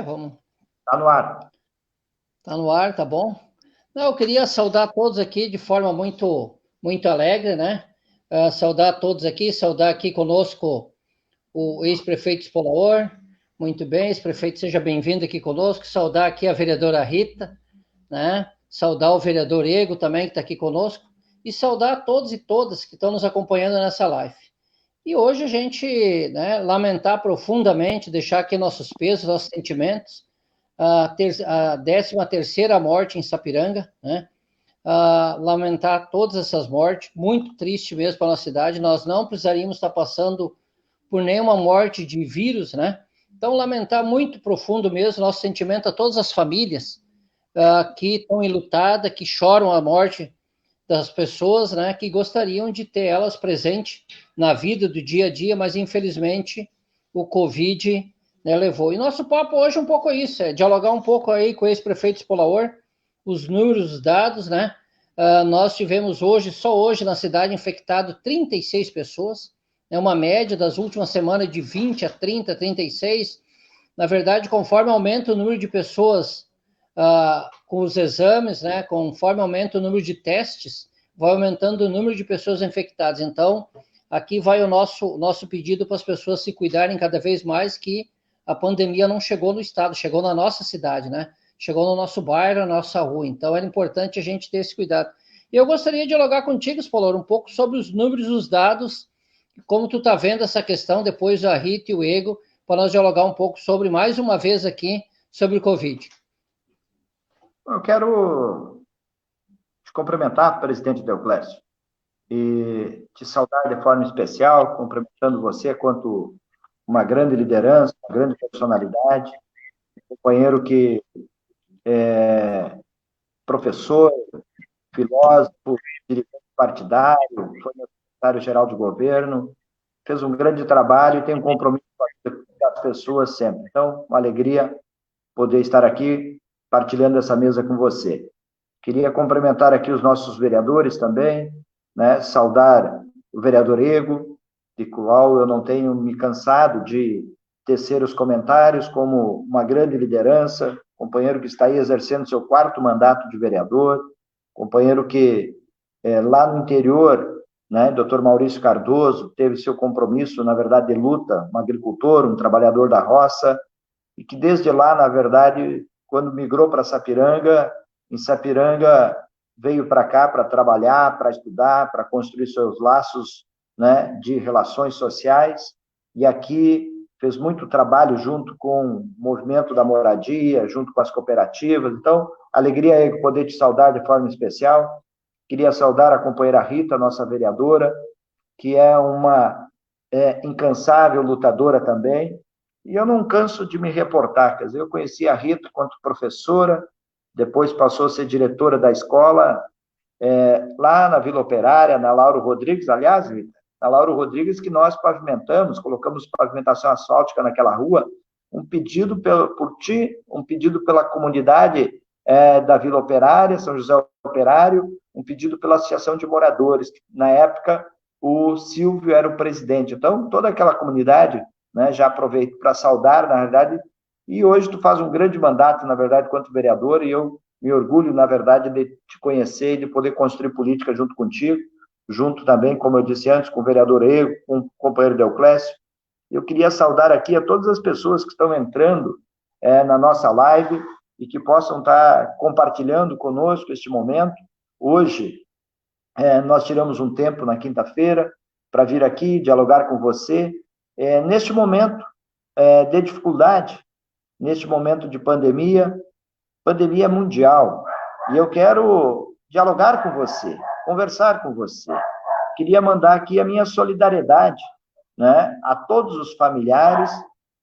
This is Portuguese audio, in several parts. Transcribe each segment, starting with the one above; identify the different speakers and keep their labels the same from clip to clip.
Speaker 1: Vamos.
Speaker 2: Está no ar.
Speaker 1: Tá no ar, tá bom? Não, eu queria saudar todos aqui de forma muito alegre, né? Saudar todos aqui, saudar aqui conosco o ex-prefeito Espolaor. Muito bem, ex-prefeito, seja bem-vindo aqui conosco. Saudar aqui a vereadora Rita, né? Saudar o vereador Ego também, que está aqui conosco. E saudar todos e todas que estão nos acompanhando nessa live. E hoje a gente, né, lamentar profundamente, deixar aqui nossos pesos, nossos sentimentos, a 13ª morte em Sapiranga, né? Lamentar todas essas mortes, muito triste mesmo para a nossa cidade, nós não precisaríamos estar passando por nenhuma morte de vírus, né? Então, lamentar muito profundo mesmo, nosso sentimento a todas as famílias que estão enlutadas, que choram a morte das pessoas, né, que gostariam de ter elas presentes na vida do dia a dia, mas infelizmente o Covid, né, levou. E nosso papo hoje é um pouco isso, é dialogar um pouco aí com o ex-prefeito Espolaor, os números, os dados, né? Nós tivemos hoje, só hoje na cidade, infectado 36 pessoas, é uma média das últimas semanas de 20 a 30, 36. Na verdade, conforme aumenta o número de pessoas com os exames, né, conforme aumenta o número de testes, vai aumentando o número de pessoas infectadas. Então, aqui vai o nosso pedido para as pessoas se cuidarem cada vez mais, que a pandemia não chegou no estado, chegou na nossa cidade, né? Chegou no nosso bairro, na nossa rua. Então, era importante a gente ter esse cuidado. E eu gostaria de dialogar contigo, Spolor, um pouco sobre os números, os dados, como tu está vendo essa questão, depois a Rita e o Ego, para nós dialogar um pouco sobre, mais uma vez aqui, sobre o Covid.
Speaker 2: Eu quero te cumprimentar, presidente Deoclésio, e te saudar de forma especial, cumprimentando você quanto uma grande liderança, uma grande personalidade, um companheiro que é professor, filósofo, dirigente partidário, foi meu secretário-geral de governo, fez um grande trabalho e tem um compromisso com as pessoas sempre. Então, uma alegria poder estar aqui partilhando essa mesa com você. Queria cumprimentar aqui os nossos vereadores também, né? Saudar o vereador Ego, de qual eu não tenho me cansado de tecer os comentários como uma grande liderança, companheiro que está aí exercendo seu 4º mandato de vereador, companheiro que lá no interior, né, Dr. Maurício Cardoso, teve seu compromisso, na verdade, de luta, um agricultor, um trabalhador da roça, e que desde lá, na verdade, quando migrou para Sapiranga, em Sapiranga veio para cá para trabalhar, para estudar, para construir seus laços, né, de relações sociais, e aqui fez muito trabalho junto com o movimento da moradia, junto com as cooperativas. Então, alegria é poder te saudar de forma especial. Queria saudar a companheira Rita, nossa vereadora, que é uma incansável lutadora também, e eu não canso de me reportar. Quer dizer, eu conheci a Rita quanto professora, depois passou a ser diretora da escola, lá na Vila Operária, na Lauro Rodrigues, aliás, Rita, na Lauro Rodrigues, que nós pavimentamos, colocamos pavimentação asfáltica naquela rua, um pedido por ti, um pedido pela comunidade da Vila Operária, São José Operário, um pedido pela Associação de Moradores, que, na época, o Silvio era o presidente. Então, toda aquela comunidade, né, já aproveito para saudar, na verdade, e hoje tu faz um grande mandato, na verdade, quanto vereador, e eu me orgulho, na verdade, de te conhecer e de poder construir política junto contigo, junto também, como eu disse antes, com o vereador Ego, com o companheiro Deoclésio. Eu queria saudar aqui a todas as pessoas que estão entrando na nossa live e que possam estar compartilhando conosco este momento. Hoje, nós tiramos um tempo na quinta-feira para vir aqui dialogar com você. Neste momento de dificuldade, neste momento de pandemia mundial, e eu quero dialogar com você, conversar com você. Queria mandar aqui a minha solidariedade, né, a todos os familiares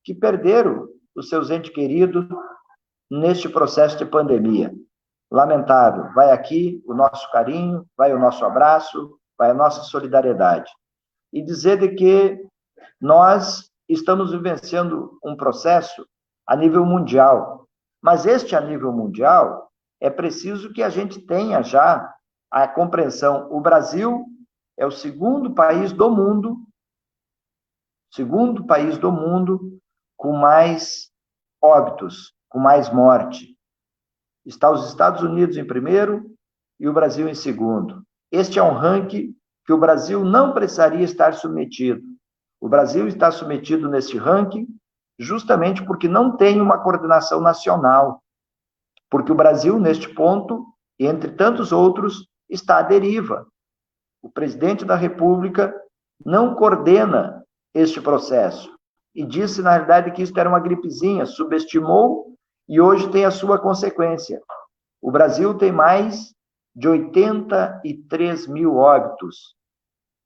Speaker 2: que perderam os seus entes queridos neste processo de pandemia. Lamentável. Vai aqui o nosso carinho, vai o nosso abraço, vai a nossa solidariedade. E dizer de que nós estamos vivenciando um processo a nível mundial. Mas este a nível mundial, é preciso que a gente tenha já a compreensão. O Brasil é o segundo país do mundo com mais óbitos, com mais morte. Está os Estados Unidos em primeiro e o Brasil em segundo. Este é um ranking que o Brasil não precisaria estar submetido. O Brasil está submetido nesse ranking justamente porque não tem uma coordenação nacional. Porque o Brasil, neste ponto, entre tantos outros, está à deriva. O presidente da República não coordena este processo. E disse, na realidade, que isso era uma gripezinha, subestimou e hoje tem a sua consequência. O Brasil tem mais de 83 mil óbitos.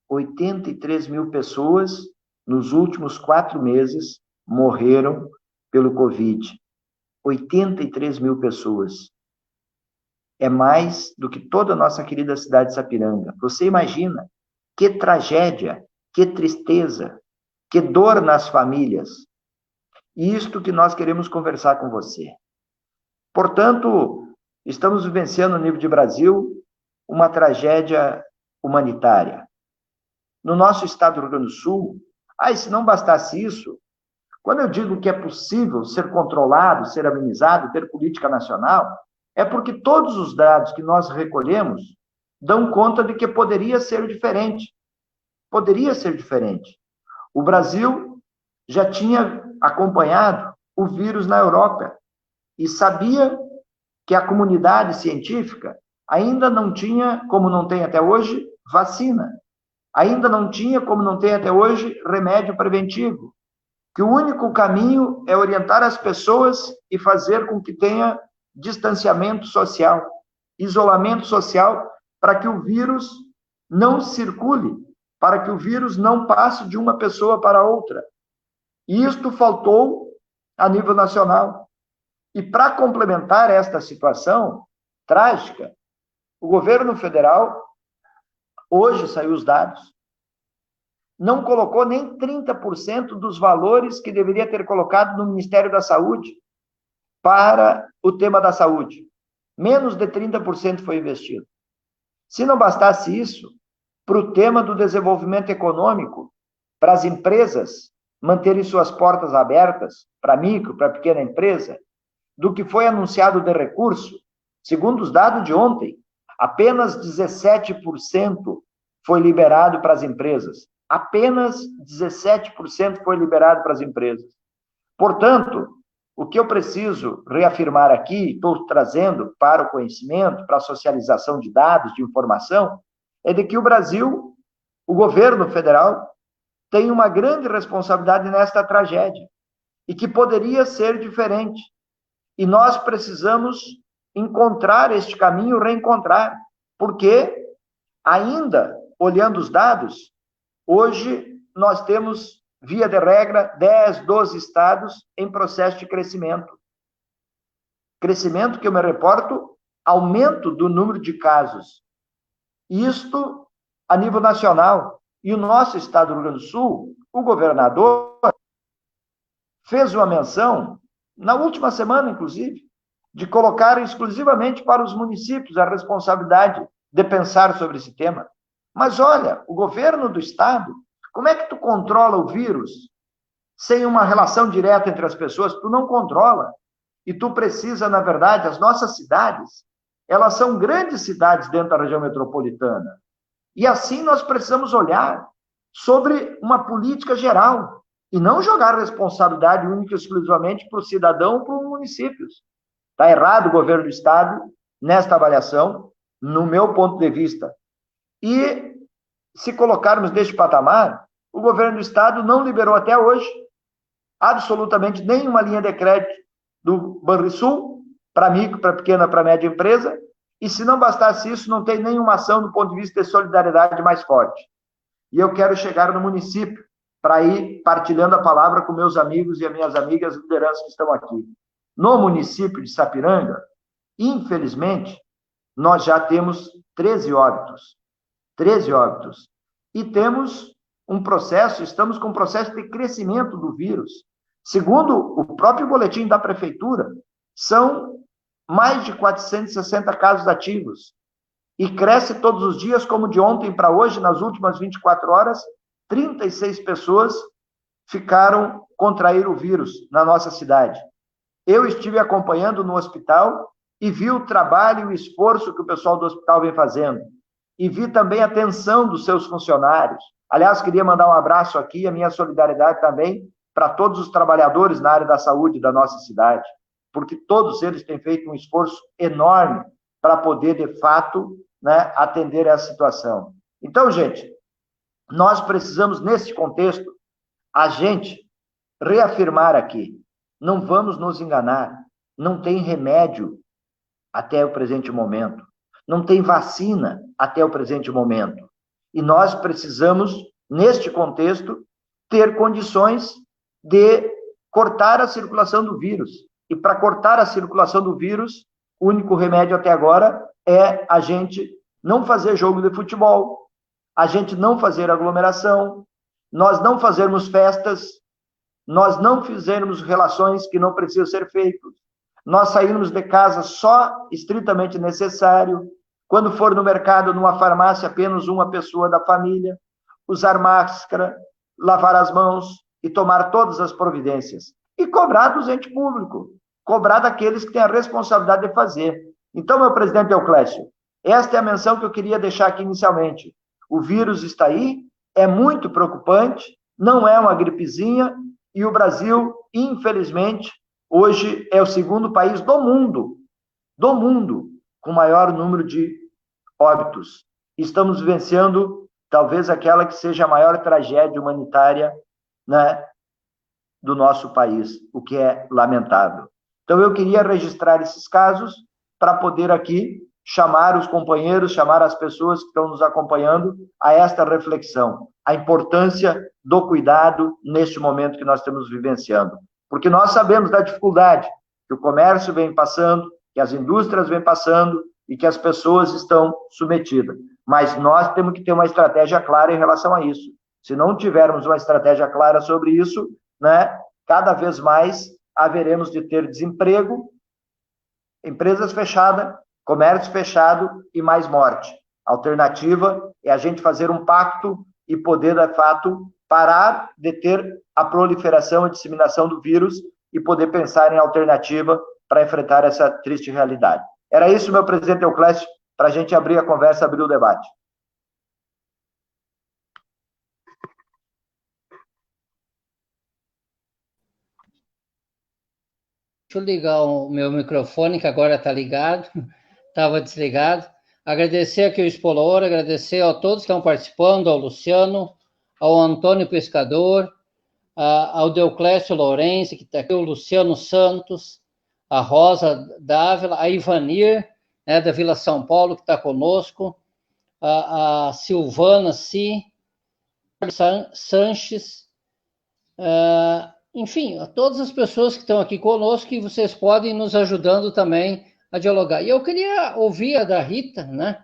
Speaker 2: 83 mil pessoas, nos últimos 4 meses, morreram pelo Covid. 83 mil pessoas. É mais do que toda a nossa querida cidade de Sapiranga. Você imagina que tragédia, que tristeza, que dor nas famílias. Isto que nós queremos conversar com você. Portanto, estamos vivenciando no nível de Brasil uma tragédia humanitária. No nosso estado do Rio Grande do Sul, e se não bastasse isso, quando eu digo que é possível ser controlado, ser amenizado, ter política nacional, é porque todos os dados que nós recolhemos dão conta de que poderia ser diferente. Poderia ser diferente. O Brasil já tinha acompanhado o vírus na Europa e sabia que a comunidade científica ainda não tinha, como não tem até hoje, vacina. Ainda não tinha, como não tem até hoje, remédio preventivo. Que o único caminho é orientar as pessoas e fazer com que tenha distanciamento social, isolamento social, para que o vírus não circule, para que o vírus não passe de uma pessoa para outra. E isto faltou a nível nacional. E para complementar esta situação trágica, o governo federal, hoje saiu os dados, não colocou nem 30% dos valores que deveria ter colocado no Ministério da Saúde para o tema da saúde. Menos de 30% foi investido. Se não bastasse isso, para o tema do desenvolvimento econômico, para as empresas manterem suas portas abertas, para micro, para pequena empresa, do que foi anunciado de recurso, segundo os dados de ontem, apenas 17% foi liberado para as empresas. Apenas 17% foi liberado para as empresas. Portanto, o que eu preciso reafirmar aqui, estou trazendo para o conhecimento, para a socialização de dados, de informação, é de que o Brasil, o governo federal, tem uma grande responsabilidade nesta tragédia e que poderia ser diferente. E nós precisamos encontrar este caminho, reencontrar, porque ainda, olhando os dados, hoje nós temos, via de regra, 10, 12 estados em processo de crescimento. Crescimento que eu me reporto, aumento do número de casos. Isto a nível nacional. E o nosso estado do Rio Grande do Sul, o governador fez uma menção, na última semana, inclusive, de colocar exclusivamente para os municípios a responsabilidade de pensar sobre esse tema. Mas olha, o governo do estado, como é que tu controla o vírus sem uma relação direta entre as pessoas? Tu não controla. E tu precisa, na verdade, as nossas cidades, elas são grandes cidades dentro da região metropolitana. E assim nós precisamos olhar sobre uma política geral e não jogar responsabilidade única e exclusivamente para o cidadão ou para os municípios. Está errado o governo do estado nesta avaliação, no meu ponto de vista. E se colocarmos neste patamar, o governo do estado não liberou até hoje absolutamente nenhuma linha de crédito do Banrisul para micro, para pequena, para média empresa, e se não bastasse isso, não tem nenhuma ação do ponto de vista de solidariedade mais forte. E eu quero chegar no município para ir partilhando a palavra com meus amigos e as minhas amigas lideranças que estão aqui. No município de Sapiranga, infelizmente, nós já temos 13 óbitos. 13 óbitos. E temos um processo, estamos com um processo de crescimento do vírus. Segundo o próprio boletim da prefeitura, são mais de 460 casos ativos. E cresce todos os dias, como de ontem para hoje, nas últimas 24 horas, 36 pessoas contraíram o vírus na nossa cidade. eu estive acompanhando no hospital e vi o trabalho e o esforço que o pessoal do hospital vem fazendo. E vi também a atenção dos seus funcionários. Aliás, queria mandar um abraço aqui, a minha solidariedade também para todos os trabalhadores na área da saúde da nossa cidade, porque todos eles têm feito um esforço enorme para poder, de fato, né, atender essa situação. Então, gente, nós precisamos, nesse contexto, a gente reafirmar aqui, não vamos nos enganar, não tem remédio até o presente momento, não tem vacina até o presente momento, e nós precisamos, neste contexto, ter condições de cortar a circulação do vírus, e para cortar a circulação do vírus, o único remédio até agora é a gente não fazer jogo de futebol, a gente não fazer aglomeração, nós não fazermos festas, nós não fizermos relações que não precisam ser feitas, nós sairmos de casa só estritamente necessário, quando for no mercado, numa farmácia, apenas uma pessoa da família, usar máscara, lavar as mãos e tomar todas as providências. E cobrar do ente público, cobrar daqueles que têm a responsabilidade de fazer. Então, meu presidente Euclésio, esta é a menção que eu queria deixar aqui inicialmente. O vírus está aí, é muito preocupante, não é uma gripezinha, e o Brasil, infelizmente, hoje é o segundo país do mundo, com maior número de óbitos. Estamos vivenciando, talvez, aquela que seja a maior tragédia humanitária, né, do nosso país, o que é lamentável. Então, eu queria registrar esses casos para poder aqui chamar os companheiros, chamar as pessoas que estão nos acompanhando a esta reflexão, a importância do cuidado neste momento que nós estamos vivenciando. Porque nós sabemos da dificuldade que o comércio vem passando, que as indústrias vêm passando e que as pessoas estão submetidas. Mas nós temos que ter uma estratégia clara em relação a isso. Se não tivermos uma estratégia clara sobre isso, né, cada vez mais haveremos de ter desemprego, empresas fechadas, comércio fechado e mais morte. A alternativa é a gente fazer um pacto e poder, de fato, parar de ter a proliferação e disseminação do vírus e poder pensar em alternativa para enfrentar essa triste realidade. Era isso, meu presidente Euclésio, para a gente abrir a conversa, abrir o debate.
Speaker 1: Deixa eu ligar o meu microfone, que agora está ligado, estava desligado. Agradecer aqui o Exploror, agradecer a todos que estão participando, ao Luciano, ao Antônio Pescador, ao Deoclésio Lourenço, que está aqui, o Luciano Santos, a Rosa Dávila, a Ivanir, né, da Vila São Paulo, que está conosco, a Silvana Sanches, enfim, a todas as pessoas que estão aqui conosco, que vocês podem nos ajudando também a dialogar. E eu queria ouvir a da Rita, né?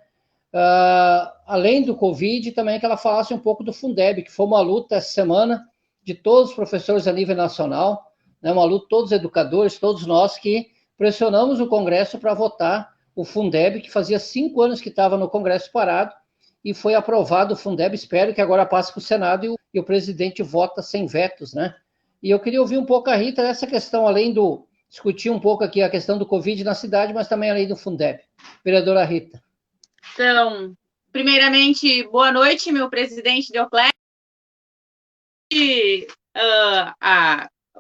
Speaker 1: Além do Covid, também que ela falasse um pouco do Fundeb, que foi uma luta essa semana de todos os professores a nível nacional, né? Uma luta, todos os educadores, todos nós que pressionamos o Congresso para votar o Fundeb, que fazia 5 anos que estava no Congresso parado, e foi aprovado o Fundeb. Espero que agora passe para o Senado e o presidente vota sem vetos, né? E eu queria ouvir um pouco a Rita nessa questão, além do discutir um pouco aqui a questão do Covid na cidade, mas também além do Fundeb. Vereadora Rita.
Speaker 3: Então, primeiramente, boa noite, meu presidente Deoclésio.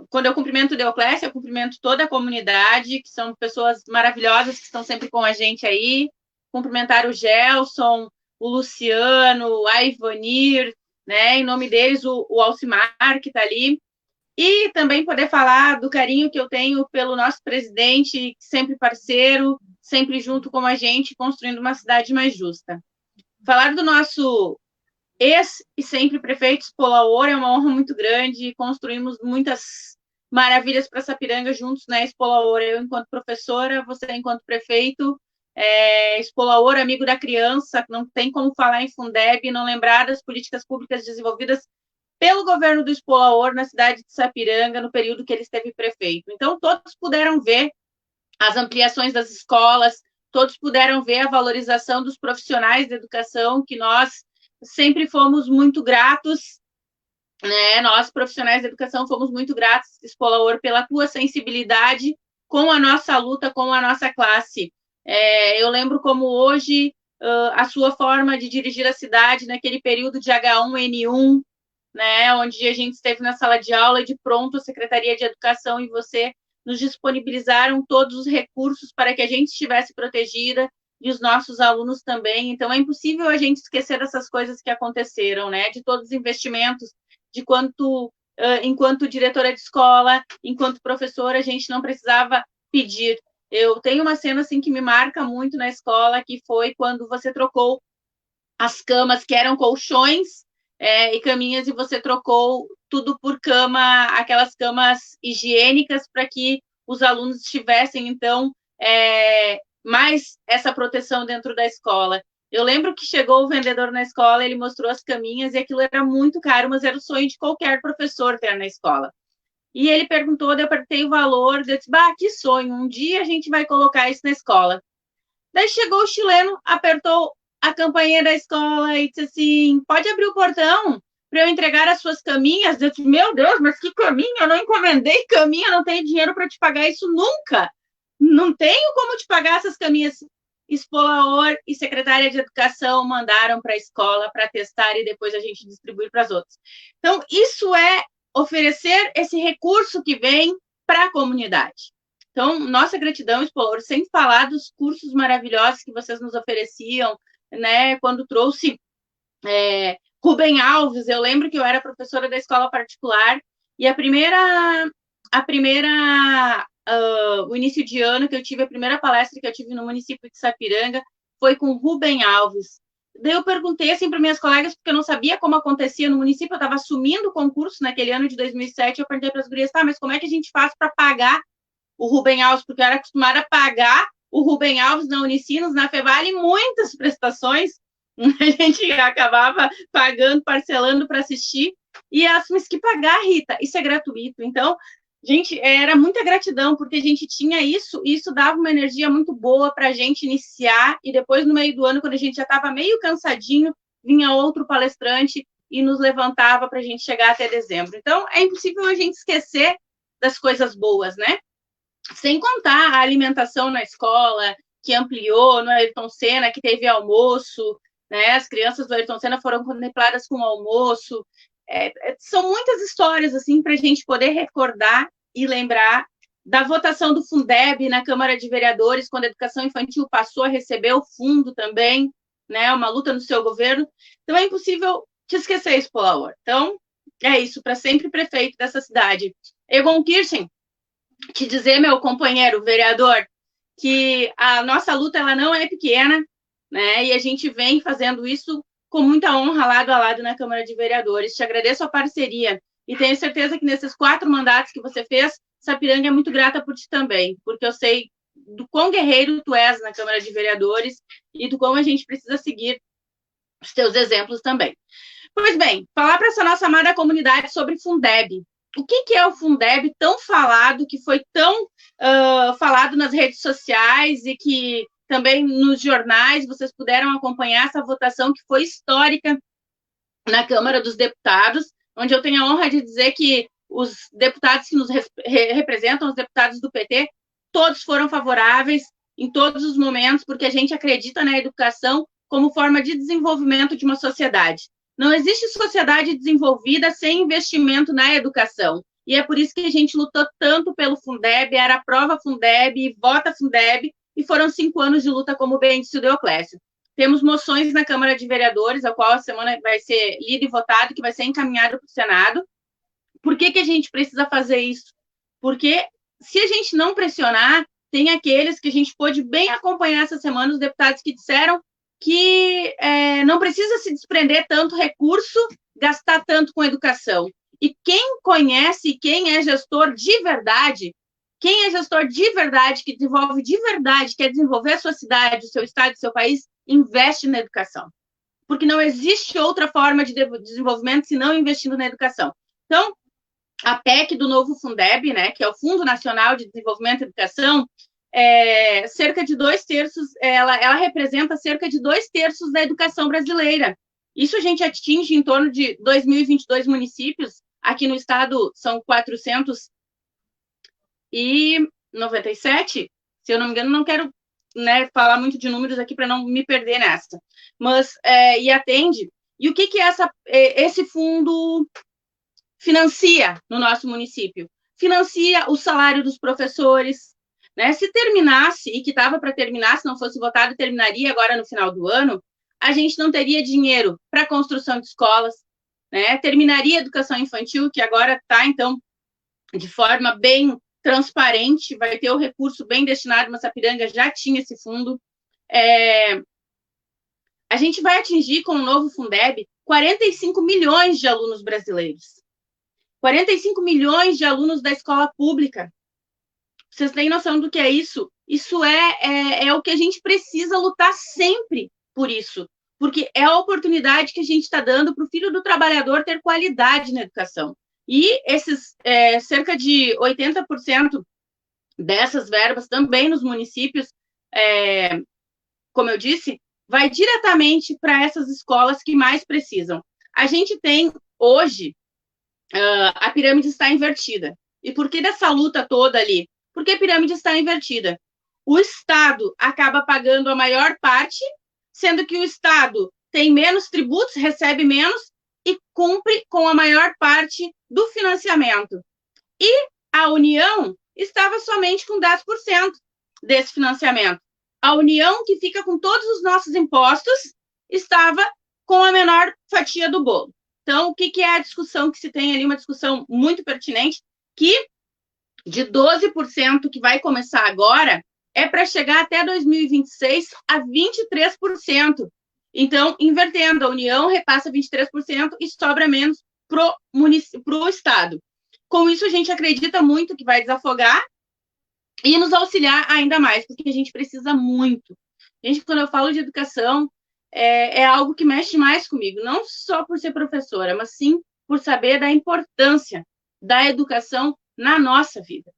Speaker 3: Quando eu cumprimento o Deoclésio, eu cumprimento toda a comunidade, que são pessoas maravilhosas que estão sempre com a gente aí. Cumprimentar o Gelson, o Luciano, a Ivanir, né? Em nome deles, o Alcimar, que está ali. E também poder falar do carinho que eu tenho pelo nosso presidente, sempre parceiro, sempre junto com a gente, construindo uma cidade mais justa. Falar do nosso ex e sempre prefeito Spolaor é uma honra muito grande. Construímos muitas maravilhas para Sapiranga juntos, né, Spolaor? Eu, enquanto professora, você, enquanto prefeito. Spolaor, amigo da criança, não tem como falar em Fundeb e não lembrar das políticas públicas desenvolvidas pelo governo do Spolaor na cidade de Sapiranga, no período que ele esteve prefeito. Então, todos puderam ver as ampliações das escolas, todos puderam ver a valorização dos profissionais da educação, que nós sempre fomos muito gratos, né? Nós, profissionais da educação, fomos muito gratos, Spolaor, pela tua sensibilidade com a nossa luta, com a nossa classe. Eu lembro como hoje a sua forma de dirigir a cidade naquele período de H1N1, né, onde a gente esteve na sala de aula e de pronto a Secretaria de Educação e você nos disponibilizaram todos os recursos para que a gente estivesse protegida e os nossos alunos também. Então, é impossível a gente esquecer dessas coisas que aconteceram, né, de todos os investimentos, de quanto, enquanto diretora de escola, enquanto professora, a gente não precisava pedir. Eu tenho uma cena, assim, que me marca muito na escola, que foi quando você trocou as camas, que eram colchões, e caminhas, e você trocou tudo por cama, aquelas camas higiênicas, para que os alunos tivessem, então, mais essa proteção dentro da escola. Eu lembro que chegou o vendedor na escola, ele mostrou as caminhas, e aquilo era muito caro, mas era o sonho de qualquer professor ter na escola. E ele perguntou, eu apertei o valor, eu disse, que sonho, um dia a gente vai colocar isso na escola. Daí chegou o chileno, apertou a campainha da escola e disse assim, pode abrir o portão para eu entregar as suas caminhas? Eu disse, meu Deus, mas que caminha? Eu não encomendei caminha, não tenho dinheiro para te pagar isso nunca. Não tenho como te pagar essas caminhas. Expolaor e secretária de Educação mandaram para a escola para testar e depois a gente distribuir para as outras. Então, isso é oferecer esse recurso que vem para a comunidade. Então, nossa gratidão, Expolaor, sem falar dos cursos maravilhosos que vocês nos ofereciam, né, quando trouxe Rubem Alves. Eu lembro que eu era professora da escola particular e o início de ano que eu tive, a primeira palestra que eu tive no município de Sapiranga foi com Rubem Alves. Daí eu perguntei assim para minhas colegas, porque eu não sabia como acontecia no município, eu estava assumindo o concurso naquele ano de 2007, eu perguntei para as gurias, mas como é que a gente faz para pagar o Rubem Alves, porque eu era acostumada a pagar o Rubem Alves na Unicinos, na Fevale, muitas prestações, a gente acabava pagando, parcelando para assistir, e elas, mas que pagar, Rita? Isso é gratuito. Então, gente, era muita gratidão, porque a gente tinha isso, e isso dava uma energia muito boa para a gente iniciar, e depois, no meio do ano, quando a gente já estava meio cansadinho, vinha outro palestrante e nos levantava para a gente chegar até dezembro. Então, é impossível a gente esquecer das coisas boas, né? Sem contar a alimentação na escola, que ampliou, no Ayrton Senna, que teve almoço, né? As crianças do Ayrton Senna foram contempladas com almoço. São muitas histórias, assim, para a gente poder recordar e lembrar da votação do Fundeb na Câmara de Vereadores, quando a educação infantil passou a receber o fundo também, né? Uma luta no seu governo. Então, é impossível te esquecer isso, Expolaor. Então, é isso, para sempre prefeito dessa cidade. Egon Kirchen, te dizer, meu companheiro vereador, que a nossa luta ela não é pequena, né? E a gente vem fazendo isso com muita honra lado a lado na Câmara de Vereadores. Te agradeço a parceria e tenho certeza que nesses 4 mandatos que você fez, Sapiranga é muito grata por ti também, porque eu sei do quão guerreiro tu és na Câmara de Vereadores e do como a gente precisa seguir os teus exemplos também. Pois bem, falar para essa nossa amada comunidade sobre Fundeb. O que é o Fundeb tão falado, que foi tão falado nas redes sociais e que também nos jornais vocês puderam acompanhar essa votação que foi histórica na Câmara dos Deputados, onde eu tenho a honra de dizer que os deputados que nos representam, os deputados do PT, todos foram favoráveis em todos os momentos, porque a gente acredita na educação como forma de desenvolvimento de uma sociedade. Não existe sociedade desenvolvida sem investimento na educação. E é por isso que a gente lutou tanto pelo Fundeb, era a prova Fundeb, vota Fundeb, e foram 5 anos de luta, como bem disse o Deoclésio. Temos moções na Câmara de Vereadores, a qual a semana vai ser lida e votada, que vai ser encaminhada para o Senado. Por que a gente precisa fazer isso? Porque se a gente não pressionar, tem aqueles que a gente pôde bem acompanhar essa semana, os deputados que disseram que não precisa se desprender tanto recurso, gastar tanto com educação. E quem conhece, quem é gestor de verdade, que desenvolve de verdade, quer desenvolver a sua cidade, o seu estado, o seu país, investe na educação. Porque não existe outra forma de desenvolvimento senão investindo na educação. Então, a PEC do novo Fundeb, né, que é o Fundo Nacional de Desenvolvimento e Educação, cerca de 2/3, ela representa cerca de 2/3 da educação brasileira. Isso a gente atinge em torno de 2.022 municípios, aqui no estado são 400 e 97, se eu não me engano, não quero, né, falar muito de números aqui para não me perder nessa, mas e atende. E o que esse fundo financia no nosso município? Financia o salário dos professores, né? Se terminasse, e que estava para terminar, se não fosse votado, terminaria agora no final do ano, a gente não teria dinheiro para construção de escolas, né? Terminaria a educação infantil, que agora está, então, de forma bem transparente, vai ter o recurso bem destinado, mas Sapiranga já tinha esse fundo. A gente vai atingir, com o novo Fundeb, 45 milhões de alunos brasileiros. 45 milhões de alunos da escola pública. Vocês têm noção do que é isso? Isso é o que a gente precisa lutar sempre por isso, porque é a oportunidade que a gente está dando para o filho do trabalhador ter qualidade na educação. E esses cerca de 80% dessas verbas também nos municípios, como eu disse, vai diretamente para essas escolas que mais precisam. A gente tem, hoje, a pirâmide está invertida. E por que dessa luta toda ali? Porque a pirâmide está invertida. O Estado acaba pagando a maior parte, sendo que o Estado tem menos tributos, recebe menos e cumpre com a maior parte do financiamento. E a União estava somente com 10% desse financiamento. A União, que fica com todos os nossos impostos, estava com a menor fatia do bolo. Então, o que é a discussão que se tem ali? Uma discussão muito pertinente, que de 12% que vai começar agora, é para chegar até 2026 a 23%. Então, invertendo, a União repassa 23% e sobra menos para o Estado. Com isso, a gente acredita muito que vai desafogar e nos auxiliar ainda mais, porque a gente precisa muito. Gente, quando eu falo de educação, é algo que mexe mais comigo, não só por ser professora, mas sim por saber da importância da educação na nossa vida,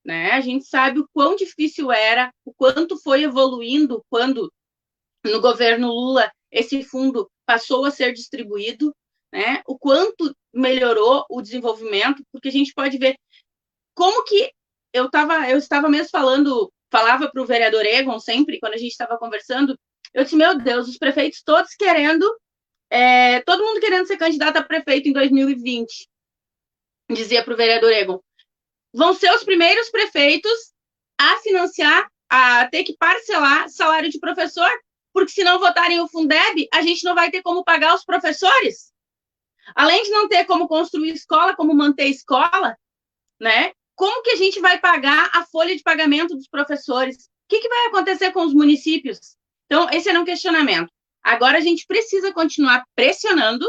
Speaker 3: né? A gente sabe o quão difícil era, o quanto foi evoluindo quando, no governo Lula, esse fundo passou a ser distribuído, né? O quanto melhorou o desenvolvimento, porque a gente pode ver como que eu estava mesmo falava para o vereador Egon sempre, quando a gente estava conversando, eu disse, meu Deus, os prefeitos todos querendo, todo mundo querendo ser candidato a prefeito em 2020, dizia para o vereador Egon, vão ser os primeiros prefeitos a financiar, a ter que parcelar salário de professor, porque se não votarem o Fundeb, a gente não vai ter como pagar os professores. Além de não ter como construir escola, como manter escola, né? Como que a gente vai pagar a folha de pagamento dos professores? O que vai acontecer com os municípios? Então, esse era um questionamento. Agora, a gente precisa continuar pressionando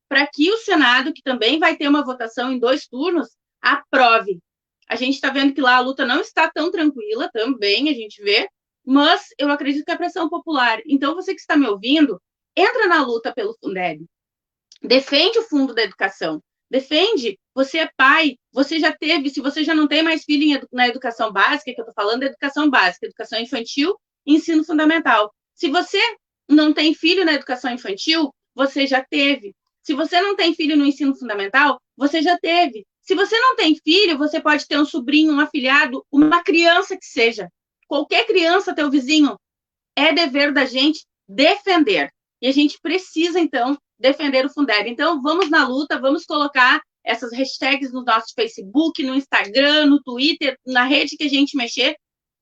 Speaker 3: para que o Senado, que também vai ter uma votação em 2 turnos, aprove. A gente está vendo que lá a luta não está tão tranquila, também a gente vê, mas eu acredito que é pressão popular. Então, você que está me ouvindo, entra na luta pelo Fundeb. Defende o fundo da educação. Defende, você é pai, você já teve, se você já não tem mais filho na educação básica, que eu estou falando da educação básica, educação infantil e ensino fundamental. Se você não tem filho na educação infantil, você já teve. Se você não tem filho no ensino fundamental, você já teve. Se você não tem filho, você pode ter um sobrinho, um afilhado, uma criança que seja. Qualquer criança, teu vizinho, é dever da gente defender. E a gente precisa, então, defender o Fundeb. Então, vamos na luta, vamos colocar essas hashtags no nosso Facebook, no Instagram, no Twitter, na rede que a gente mexer.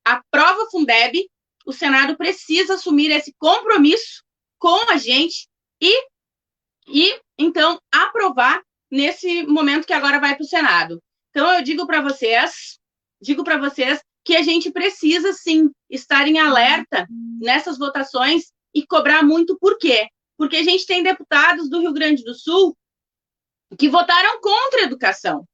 Speaker 3: Aprova o Fundeb, o Senado precisa assumir esse compromisso com a gente e então, aprovar nesse momento que agora vai para o Senado. Então, eu digo para vocês que a gente precisa, sim, estar em alerta nessas votações e cobrar muito. Por quê? Porque a gente tem deputados do Rio Grande do Sul que votaram contra a educação.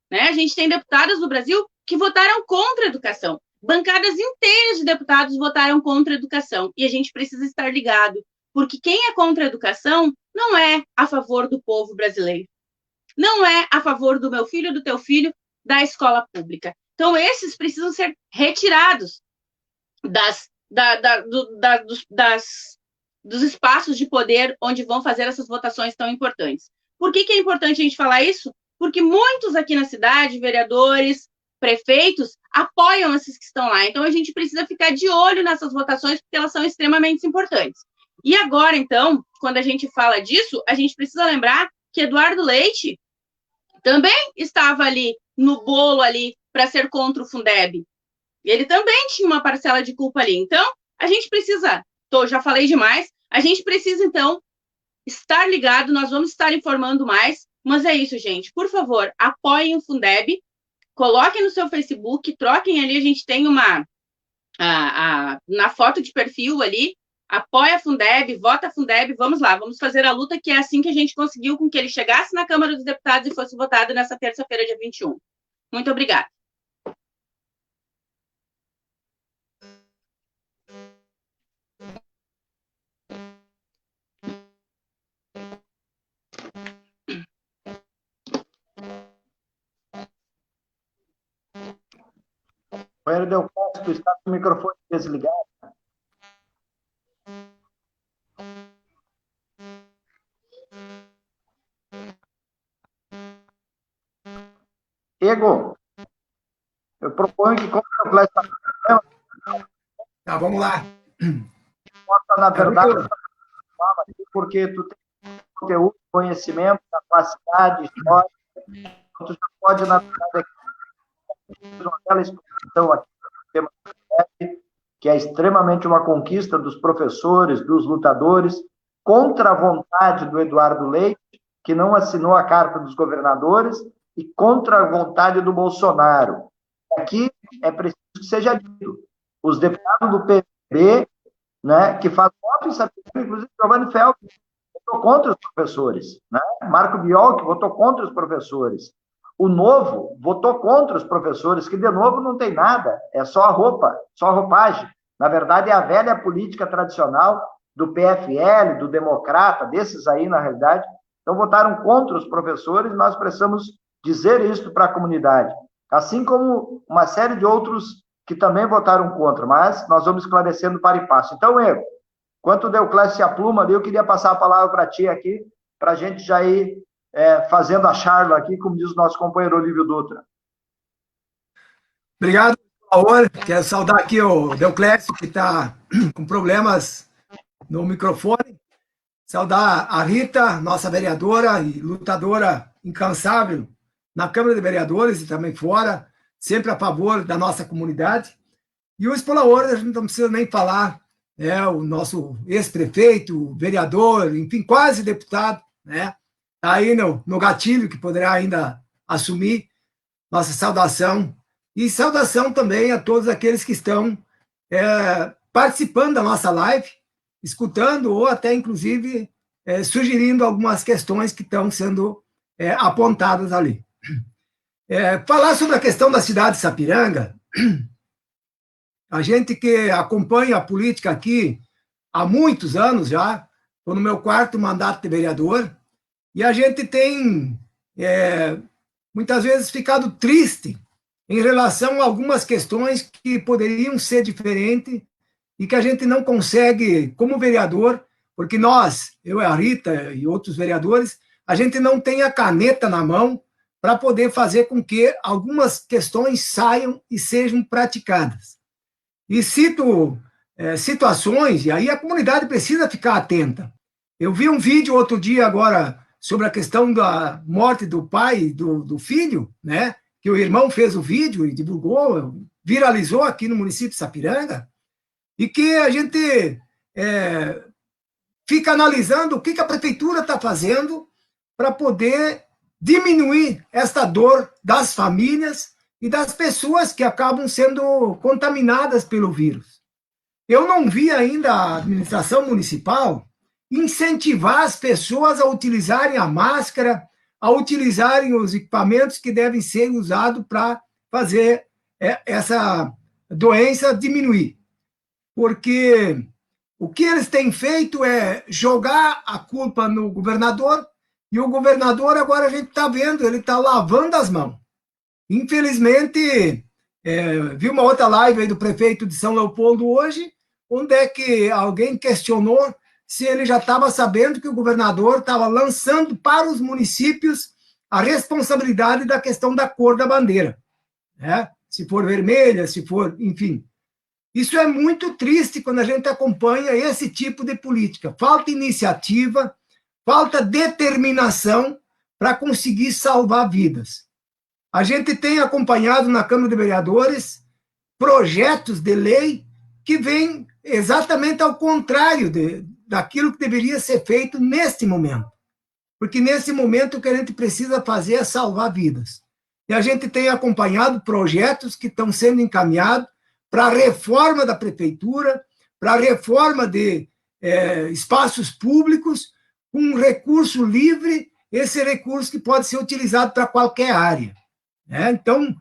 Speaker 3: Né? A gente tem deputados do Brasil que votaram contra a educação. Bancadas inteiras de deputados votaram contra a educação. E a gente precisa estar ligado, porque quem é contra a educação não é a favor do povo brasileiro. Não é a favor do meu filho, do teu filho, da escola pública. Então, esses precisam ser retirados dos espaços de poder onde vão fazer essas votações tão importantes. Por que é importante a gente falar isso? Porque muitos aqui na cidade, vereadores, prefeitos apoiam esses que estão lá. Então, a gente precisa ficar de olho nessas votações, porque elas são extremamente importantes. E agora, então, quando a gente fala disso, a gente precisa lembrar que Eduardo Leite também estava ali no bolo ali para ser contra o Fundeb. Ele também tinha uma parcela de culpa ali. Então, a gente precisa, já falei demais, a gente precisa, então, estar ligado, nós vamos estar informando mais, mas é isso, gente. Por favor, apoiem o Fundeb, coloquem no seu Facebook, troquem ali, a gente tem na foto de perfil ali, apoia a Fundeb, vota a Fundeb, vamos lá, vamos fazer a luta, que é assim que a gente conseguiu com que ele chegasse na Câmara dos Deputados e fosse votado nessa terça-feira, dia 21. Muito obrigada.
Speaker 2: Companheiro Delclésio, tu está com o microfone desligado. Ego, eu proponho que, como o Delclésio está no problema...
Speaker 4: Tá, vamos lá.
Speaker 2: Mostra, na verdade, porque tu tem conteúdo, conhecimento, capacidade, história, tu já pode, na verdade, aquela exposição aqui do tema que é extremamente uma conquista dos professores, dos lutadores, contra a vontade do Eduardo Leite, que não assinou a carta dos governadores, e contra a vontade do Bolsonaro. Aqui é preciso que seja dito. Os deputados do PB, né, que fazem voto em Sapiranga, inclusive Giovanni Felk, votou contra os professores. Né? Marco Biol, que votou contra os professores. O Novo votou contra os professores, que, de novo, não tem nada, é só a roupa, só a roupagem. Na verdade, é a velha política tradicional do PFL, do Democrata, desses aí, na realidade. Então, votaram contra os professores, e nós precisamos dizer isso para a comunidade. Assim como uma série de outros que também votaram contra, mas nós vamos esclarecendo para e passo. Então, enquanto o Delclésio se apluma ali, eu queria passar a palavra para ti aqui, para a gente já ir fazendo a charla aqui, como diz o nosso companheiro Olívio Dutra.
Speaker 4: Obrigado, Laura. Quero saudar aqui o Delclésio, que está com problemas no microfone. Saudar a Rita, nossa vereadora e lutadora incansável na Câmara de Vereadores e também fora, sempre a favor da nossa comunidade. E o Espolaor, a gente não precisa nem falar, o nosso ex-prefeito, vereador, enfim, quase deputado, né? Está aí no gatilho, que poderá ainda assumir. Nossa saudação. E saudação também a todos aqueles que estão participando da nossa live, escutando ou até, inclusive, sugerindo algumas questões que estão sendo apontadas ali. Falar sobre a questão da cidade de Sapiranga, a gente que acompanha a política aqui há muitos anos já, estou no meu 4º mandato de vereador, e a gente tem, muitas vezes, ficado triste em relação a algumas questões que poderiam ser diferentes e que a gente não consegue, como vereador, porque nós, eu e a Rita e outros vereadores, a gente não tem a caneta na mão para poder fazer com que algumas questões saiam e sejam praticadas. E cito situações, e aí a comunidade precisa ficar atenta. Eu vi um vídeo outro dia agora sobre a questão da morte do pai e do filho, né? Que o irmão fez o vídeo e divulgou, viralizou aqui no município de Sapiranga, e que a gente fica analisando o que a prefeitura está fazendo para poder diminuir esta dor das famílias e das pessoas que acabam sendo contaminadas pelo vírus. Eu não vi ainda a administração municipal incentivar as pessoas a utilizarem a máscara, a utilizarem os equipamentos que devem ser usados para fazer essa doença diminuir. Porque o que eles têm feito é jogar a culpa no governador, e o governador, agora a gente está vendo, ele está lavando as mãos. Infelizmente, vi uma outra live aí do prefeito de São Leopoldo hoje, onde é que alguém questionou se ele já estava sabendo que o governador estava lançando para os municípios a responsabilidade da questão da cor da bandeira. né? Se for vermelha, se for, enfim. Isso é muito triste quando a gente acompanha esse tipo de política. Falta iniciativa, falta determinação para conseguir salvar vidas. A gente tem acompanhado na Câmara de Vereadores projetos de lei que vêm exatamente ao contrário daquilo que deveria ser feito neste momento. Porque nesse momento o que a gente precisa fazer é salvar vidas. E a gente tem acompanhado projetos que estão sendo encaminhados para a reforma da prefeitura, para a reforma de espaços públicos, com um recurso livre, esse recurso que pode ser utilizado para qualquer área. Então,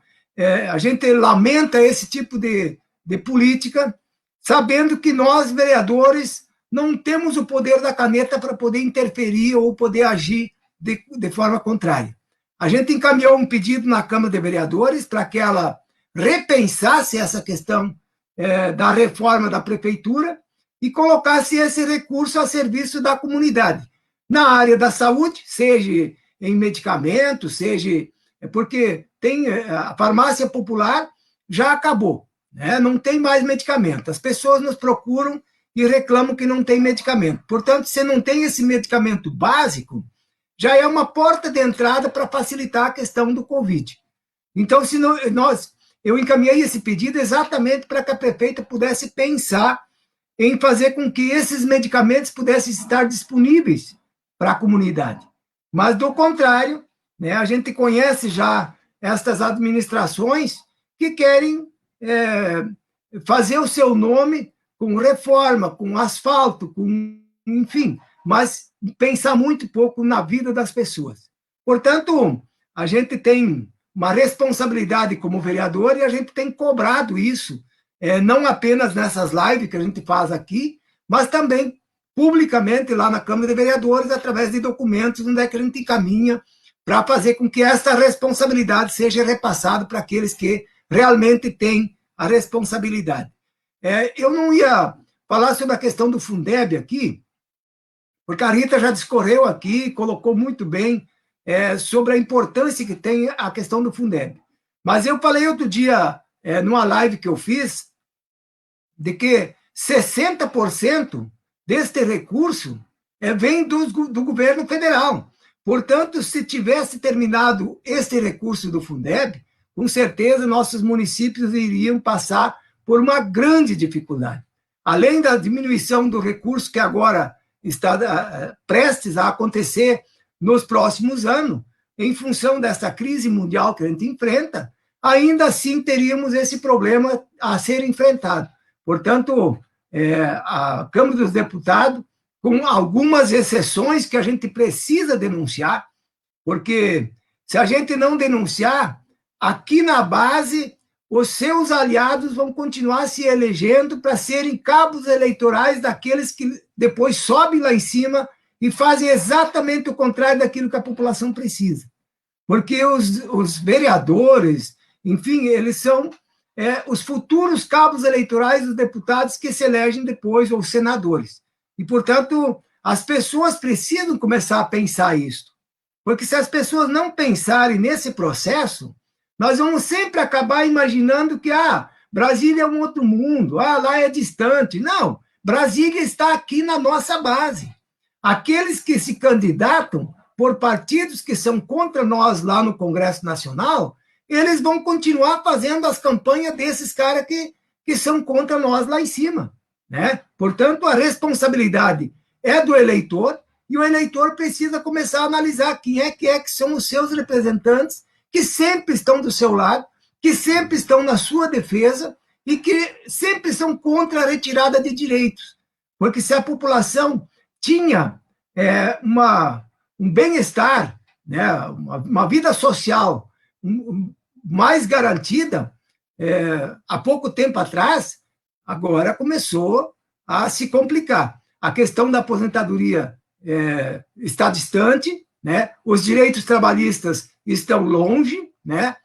Speaker 4: a gente lamenta esse tipo de política, sabendo que nós, vereadores, não temos o poder da caneta para poder interferir ou poder agir de forma contrária. A gente encaminhou um pedido na Câmara de Vereadores para que ela repensasse essa questão da reforma da prefeitura e colocasse esse recurso a serviço da comunidade. Na área da saúde, seja em medicamentos, seja... Porque a farmácia popular já acabou, né? Não tem mais medicamento. As pessoas nos procuram e reclamam que não tem medicamento. Portanto, se não tem esse medicamento básico, já é uma porta de entrada para facilitar a questão do Covid. Então, eu encaminhei esse pedido exatamente para que a prefeita pudesse pensar em fazer com que esses medicamentos pudessem estar disponíveis para a comunidade. Mas, do contrário, né, a gente conhece já estas administrações que querem fazer o seu nome com reforma, com asfalto, enfim, mas pensar muito pouco na vida das pessoas. Portanto, a gente tem uma responsabilidade como vereador e a gente tem cobrado isso, não apenas nessas lives que a gente faz aqui, mas também publicamente lá na Câmara de Vereadores, através de documentos onde é que a gente encaminha para fazer com que essa responsabilidade seja repassada para aqueles que realmente têm a responsabilidade. Eu não ia falar sobre a questão do Fundeb aqui, porque a Rita já discorreu aqui, colocou muito bem sobre a importância que tem a questão do Fundeb. Mas eu falei outro dia, numa live que eu fiz, de que 60% deste recurso vem do governo federal. Portanto, se tivesse terminado este recurso do Fundeb, com certeza nossos municípios iriam passar por uma grande dificuldade. Além da diminuição do recurso que agora está prestes a acontecer nos próximos anos, em função dessa crise mundial que a gente enfrenta, ainda assim teríamos esse problema a ser enfrentado. Portanto, a Câmara dos Deputados, com algumas exceções que a gente precisa denunciar, porque se a gente não denunciar, aqui na base, os seus aliados vão continuar se elegendo para serem cabos eleitorais daqueles que depois sobem lá em cima e fazem exatamente o contrário daquilo que a população precisa. Porque os vereadores, enfim, eles são os futuros cabos eleitorais dos deputados que se elegem depois, ou senadores. E, portanto, as pessoas precisam começar a pensar isso. Porque se as pessoas não pensarem nesse processo, nós vamos sempre acabar imaginando que Brasília é um outro mundo, lá é distante. Não, Brasília está aqui na nossa base. Aqueles que se candidatam por partidos que são contra nós lá no Congresso Nacional, eles vão continuar fazendo as campanhas desses caras que são contra nós lá em cima, né? Portanto, a responsabilidade é do eleitor, e o eleitor precisa começar a analisar quem é que são os seus representantes, que sempre estão do seu lado, que sempre estão na sua defesa e que sempre são contra a retirada de direitos. Porque se a população tinha um bem-estar, né, uma vida social mais garantida, há pouco tempo atrás, agora começou a se complicar. A questão da aposentadoria está distante, né? Os direitos trabalhistas estão longe, né?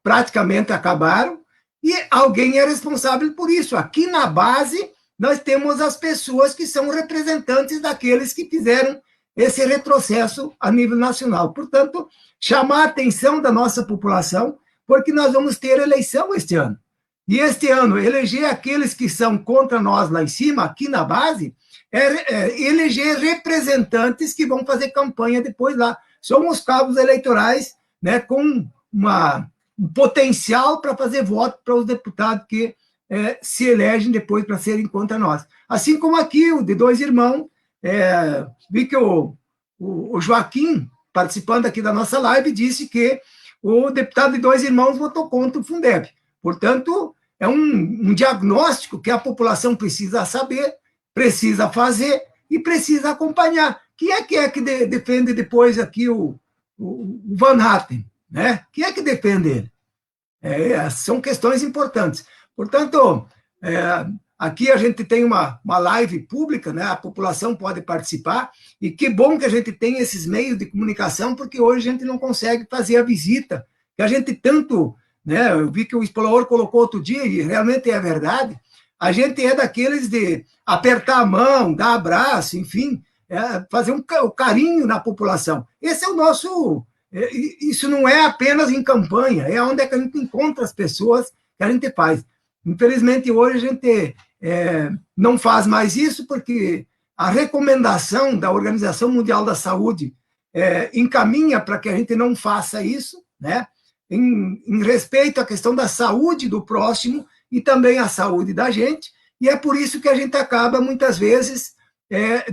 Speaker 4: Praticamente acabaram, e alguém é responsável por isso. Aqui na base, nós temos as pessoas que são representantes daqueles que fizeram esse retrocesso a nível nacional. Portanto, chamar a atenção da nossa população porque nós vamos ter eleição este ano. E este ano, eleger aqueles que são contra nós lá em cima, aqui na base, eleger representantes que vão fazer campanha depois lá. Somos cabos eleitorais, né, com um potencial para fazer voto para os deputados que se elegem depois para serem contra nós. Assim como aqui, o de Dois Irmãos, vi que o Joaquim, participando aqui da nossa live, disse que o deputado de Dois Irmãos votou contra o Fundeb. Portanto, é um diagnóstico que a população precisa saber, precisa fazer e precisa acompanhar. Quem é que defende depois aqui o Van Hatten? Né? Quem é que defende ele? São questões importantes. Portanto, aqui a gente tem uma live pública, né? A população pode participar, e que bom que a gente tem esses meios de comunicação, porque hoje a gente não consegue fazer a visita, que a gente tanto, né? Eu vi que o Explorador colocou outro dia, e realmente é verdade, a gente é daqueles de apertar a mão, dar abraço, enfim, fazer um carinho na população. Esse é o nosso... Isso não é apenas em campanha, é onde é que a gente encontra as pessoas que a gente faz. Infelizmente, hoje a gente não faz mais isso, porque a recomendação da Organização Mundial da Saúde encaminha para que a gente não faça isso, né? Em respeito à questão da saúde do próximo e também à saúde da gente, e é por isso que a gente acaba, muitas vezes,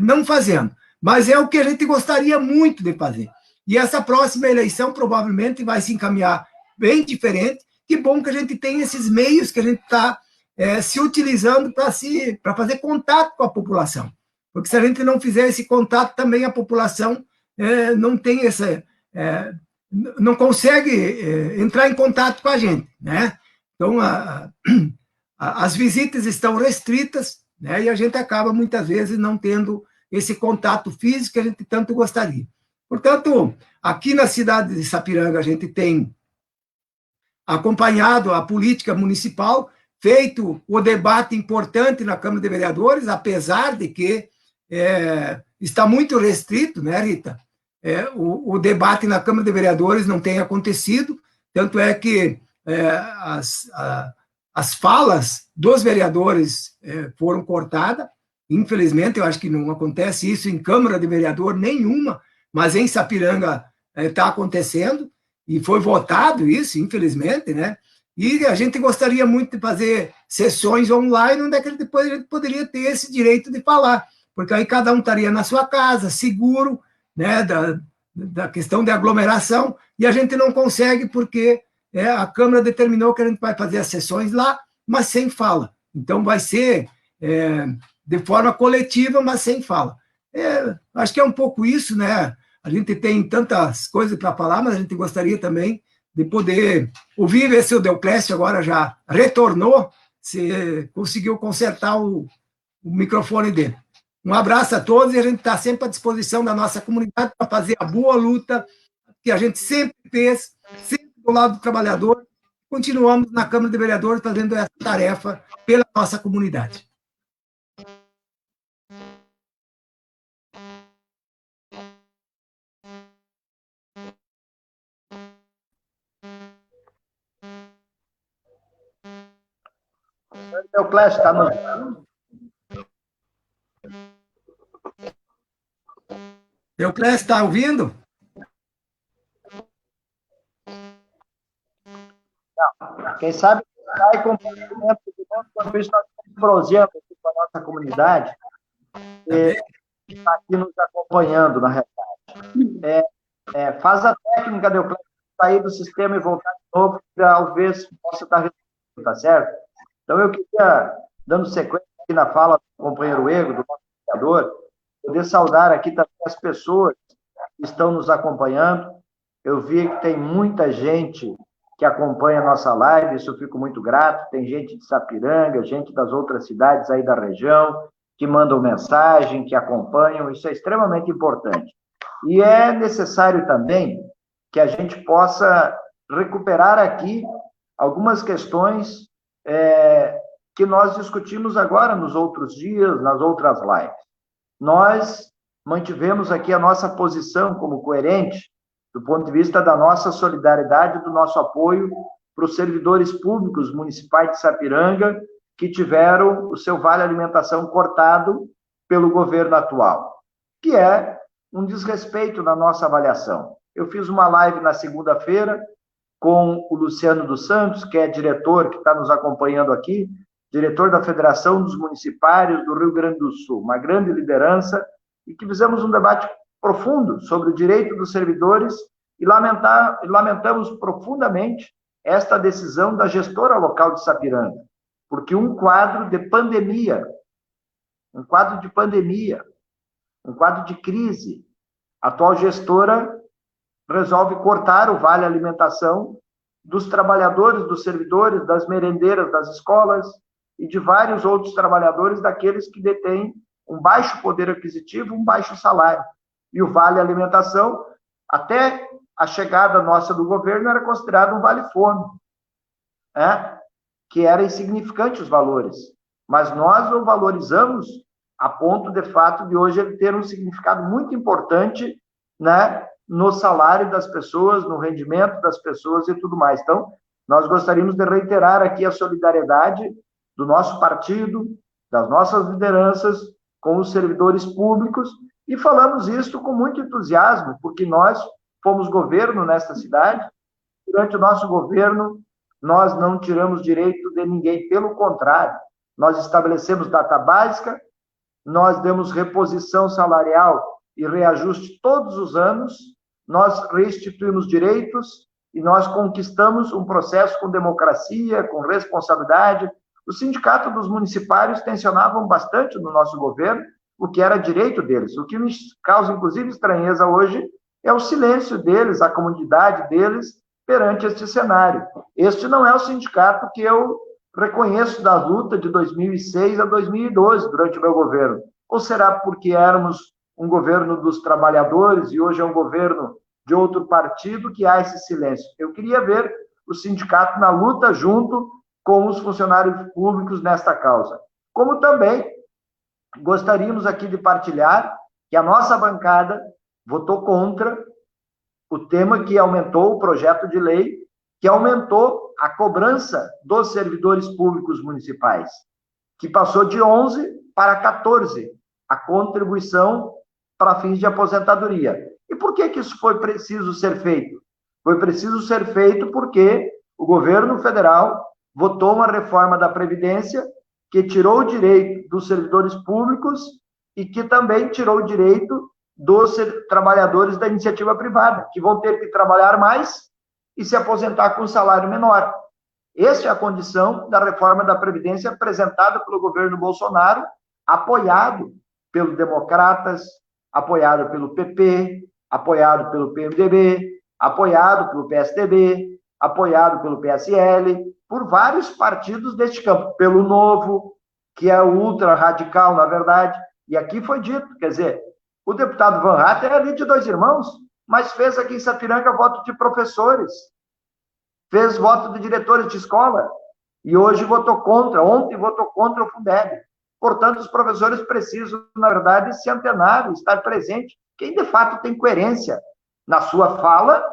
Speaker 4: não fazendo. Mas é o que a gente gostaria muito de fazer. E essa próxima eleição provavelmente vai se encaminhar bem diferente. Que bom que a gente tem esses meios que a gente está se utilizando para fazer contato com a população. Porque se a gente não fizer esse contato, também a população não tem não consegue entrar em contato com a gente, né? Então, as visitas estão restritas, né? E a gente acaba, muitas vezes, não tendo esse contato físico que a gente tanto gostaria. Portanto, aqui na cidade de Sapiranga, a gente tem acompanhado a política municipal, feito o debate importante na Câmara de Vereadores, apesar de que está muito restrito, né, Rita? O debate na Câmara de Vereadores não tem acontecido, tanto é que as falas dos vereadores foram cortadas. Infelizmente, eu acho que não acontece isso em Câmara de Vereador nenhuma, mas em Sapiranga está acontecendo, e foi votado isso, infelizmente, né? E a gente gostaria muito de fazer sessões online, onde é que depois a gente poderia ter esse direito de falar, porque aí cada um estaria na sua casa, seguro, né, da questão de aglomeração, e a gente não consegue porque a Câmara determinou que a gente vai fazer as sessões lá, mas sem fala. Então, vai ser de forma coletiva, mas sem fala. Acho que é um pouco isso, né? A gente tem tantas coisas para falar, mas a gente gostaria também de poder ouvir, ver se o Deoclésio agora já retornou, se conseguiu consertar o microfone dele. Um abraço a todos, e a gente está sempre à disposição da nossa comunidade para fazer a boa luta que a gente sempre fez, sempre do lado do trabalhador. Continuamos na Câmara de Vereadores fazendo essa tarefa pela nossa comunidade.
Speaker 2: Deoclésio, está no...
Speaker 4: Deoclésio, está ouvindo?
Speaker 2: Não. Quem sabe sai com o conhecimento de nós, quando isso nós estamos proseando aqui com a nossa comunidade, que está aqui nos acompanhando, na realidade. Faz a técnica, Deoclésio, sair do sistema e voltar de novo, para talvez possa estar resolvido, tá certo? Então, eu queria, dando sequência aqui na fala do companheiro Ego, do nosso vereador, poder saudar aqui também as pessoas que estão nos acompanhando. Eu vi que tem muita gente que acompanha a nossa live, isso eu fico muito grato. Tem gente de Sapiranga, gente das outras cidades aí da região, que mandam mensagem, que acompanham, isso é extremamente importante. E é necessário também que a gente possa recuperar aqui algumas questões que nós discutimos agora nos outros dias, nas outras lives. Nós mantivemos aqui a nossa posição como coerente do ponto de vista da nossa solidariedade, do nosso apoio para os servidores públicos municipais de Sapiranga que tiveram o seu vale alimentação cortado pelo governo atual, que é um desrespeito na nossa avaliação. Eu fiz uma live na segunda-feira com o Luciano dos Santos, que é diretor, que está nos acompanhando aqui, diretor da Federação dos Municipários do Rio Grande do Sul, uma grande liderança, e que fizemos um debate profundo sobre o direito dos servidores e lamentamos profundamente esta decisão da gestora local de Sapiranga, porque um quadro de pandemia, um quadro de crise, a atual gestora resolve cortar o vale alimentação dos trabalhadores, dos servidores, das merendeiras das escolas e de vários outros trabalhadores, daqueles que detêm um baixo poder aquisitivo, um baixo salário. E o vale alimentação, até a chegada nossa do governo, era considerado um vale-fome, né? Que era insignificante os valores. Mas nós o valorizamos a ponto, de fato, de hoje ele ter um significado muito importante, né, no salário das pessoas, no rendimento das pessoas e tudo mais. Então, nós gostaríamos de reiterar aqui a solidariedade do nosso partido, das nossas lideranças, com os servidores públicos, e falamos isso com muito entusiasmo, porque nós fomos governo nesta cidade. Durante o nosso governo, nós não tiramos direito de ninguém, pelo contrário, nós estabelecemos data básica, nós demos reposição salarial e reajuste todos os anos, nós restituímos direitos e nós conquistamos um processo com democracia, com responsabilidade. O sindicato dos municipários tensionavam bastante no nosso governo o que era direito deles. O que me causa, inclusive, estranheza hoje é o silêncio deles, a comunidade deles, perante este cenário. Este não é o sindicato que eu reconheço da luta de 2006 a 2012, durante o meu governo. Ou será porque éramos um governo dos trabalhadores e hoje é um governo de outro partido que há esse silêncio? Eu queria ver o sindicato na luta junto com os funcionários públicos nesta causa. Como também gostaríamos aqui de partilhar que a nossa bancada votou contra o tema que aumentou o projeto de lei, que aumentou a cobrança dos servidores públicos municipais, que passou de 11 para 14 a contribuição para fins de aposentadoria. E por que isso foi preciso ser feito? Foi preciso ser feito porque o governo federal votou uma reforma da Previdência que tirou o direito dos servidores públicos e que também tirou o direito dos trabalhadores da iniciativa privada, que vão ter que trabalhar mais e se aposentar com um salário menor. Essa é a condição da reforma da Previdência apresentada pelo governo Bolsonaro, apoiado pelos democratas, apoiado pelo PP, apoiado pelo PMDB, apoiado pelo PSDB, apoiado pelo PSL, por vários partidos deste campo, pelo Novo, que é ultra radical, na verdade. E aqui foi dito, quer dizer, o deputado Van Hatten é ali de Dois Irmãos, mas fez aqui em Sapiranga voto de professores, fez voto de diretores de escola, e hoje votou contra, ontem votou contra o Fundeb. Portanto, os professores precisam, na verdade, se antenar, estar presente, quem de fato tem coerência na sua fala,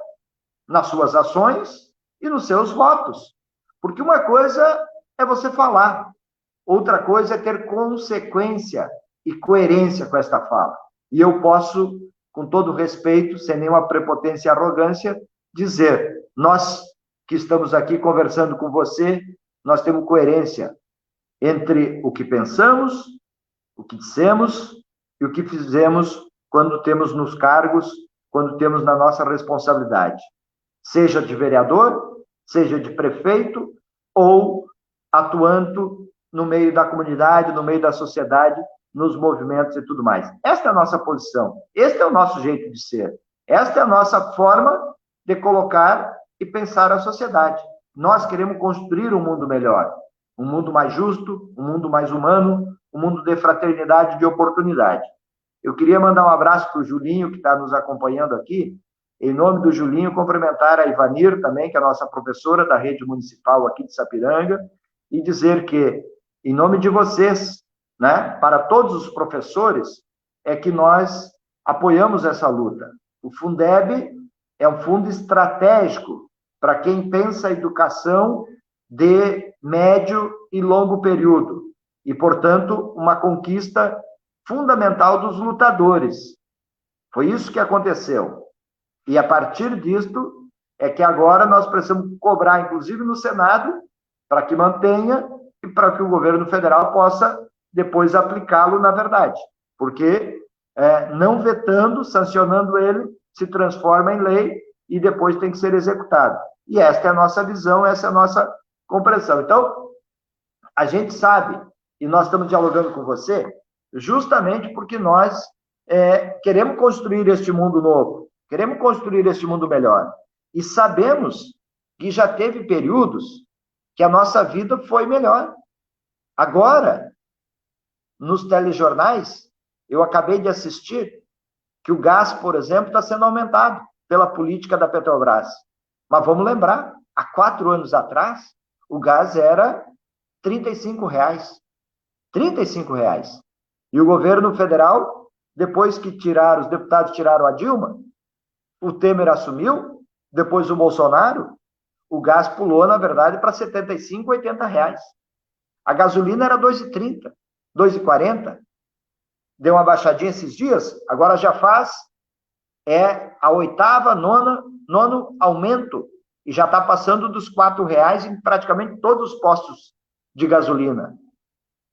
Speaker 2: nas suas ações e nos seus votos. Porque uma coisa é você falar, outra coisa é ter consequência e coerência com esta fala. E eu posso, com todo respeito, sem nenhuma prepotência e arrogância, dizer, nós que estamos aqui conversando com você, nós temos coerência entre o que pensamos, o que dissemos e o que fizemos quando temos nos cargos, quando temos na nossa responsabilidade. Seja de vereador, seja de prefeito, ou atuando no meio da comunidade, no meio da sociedade, nos movimentos e tudo mais. Esta é a nossa posição, este é o nosso jeito de ser, esta é a nossa forma de colocar e pensar a sociedade. Nós queremos construir um mundo melhor, um mundo mais justo, um mundo mais humano, um mundo de fraternidade e de oportunidade. Eu queria mandar um abraço para o Julinho, que está nos acompanhando aqui. Em nome do Julinho, cumprimentar a Ivanir também, que é a nossa professora da rede municipal aqui de Sapiranga, e dizer que, em nome de vocês, né, para todos os professores, é que nós apoiamos essa luta. O Fundeb é um fundo estratégico para quem pensa a educação de médio e longo período, e, portanto, uma conquista fundamental dos lutadores. Foi isso que aconteceu. E, a partir disto, é que agora nós precisamos cobrar, inclusive no Senado, para que mantenha e para que o governo federal possa depois aplicá-lo na verdade. Porque não vetando, sancionando ele, se transforma em lei e depois tem que ser executado. E esta é a nossa visão, essa é a nossa compreensão. Então, a gente sabe, e nós estamos dialogando com você, justamente porque nós queremos construir este mundo novo, queremos construir este mundo melhor. E sabemos que já teve períodos que a nossa vida foi melhor. Agora, nos telejornais, eu acabei de assistir que o gás, por exemplo, está sendo aumentado pela política da Petrobras. Mas vamos lembrar, há 4 anos atrás, o gás era R$ 35. E o governo federal, depois que os deputados tiraram a Dilma, o Temer assumiu, depois o Bolsonaro, o gás pulou, na verdade, para R$ 75, R$ 80. A gasolina era R$ 2,30, R$ 2,40. Deu uma baixadinha esses dias, agora já faz a 8º, 9º aumento, e já está passando dos R$ 4 em praticamente todos os postos de gasolina.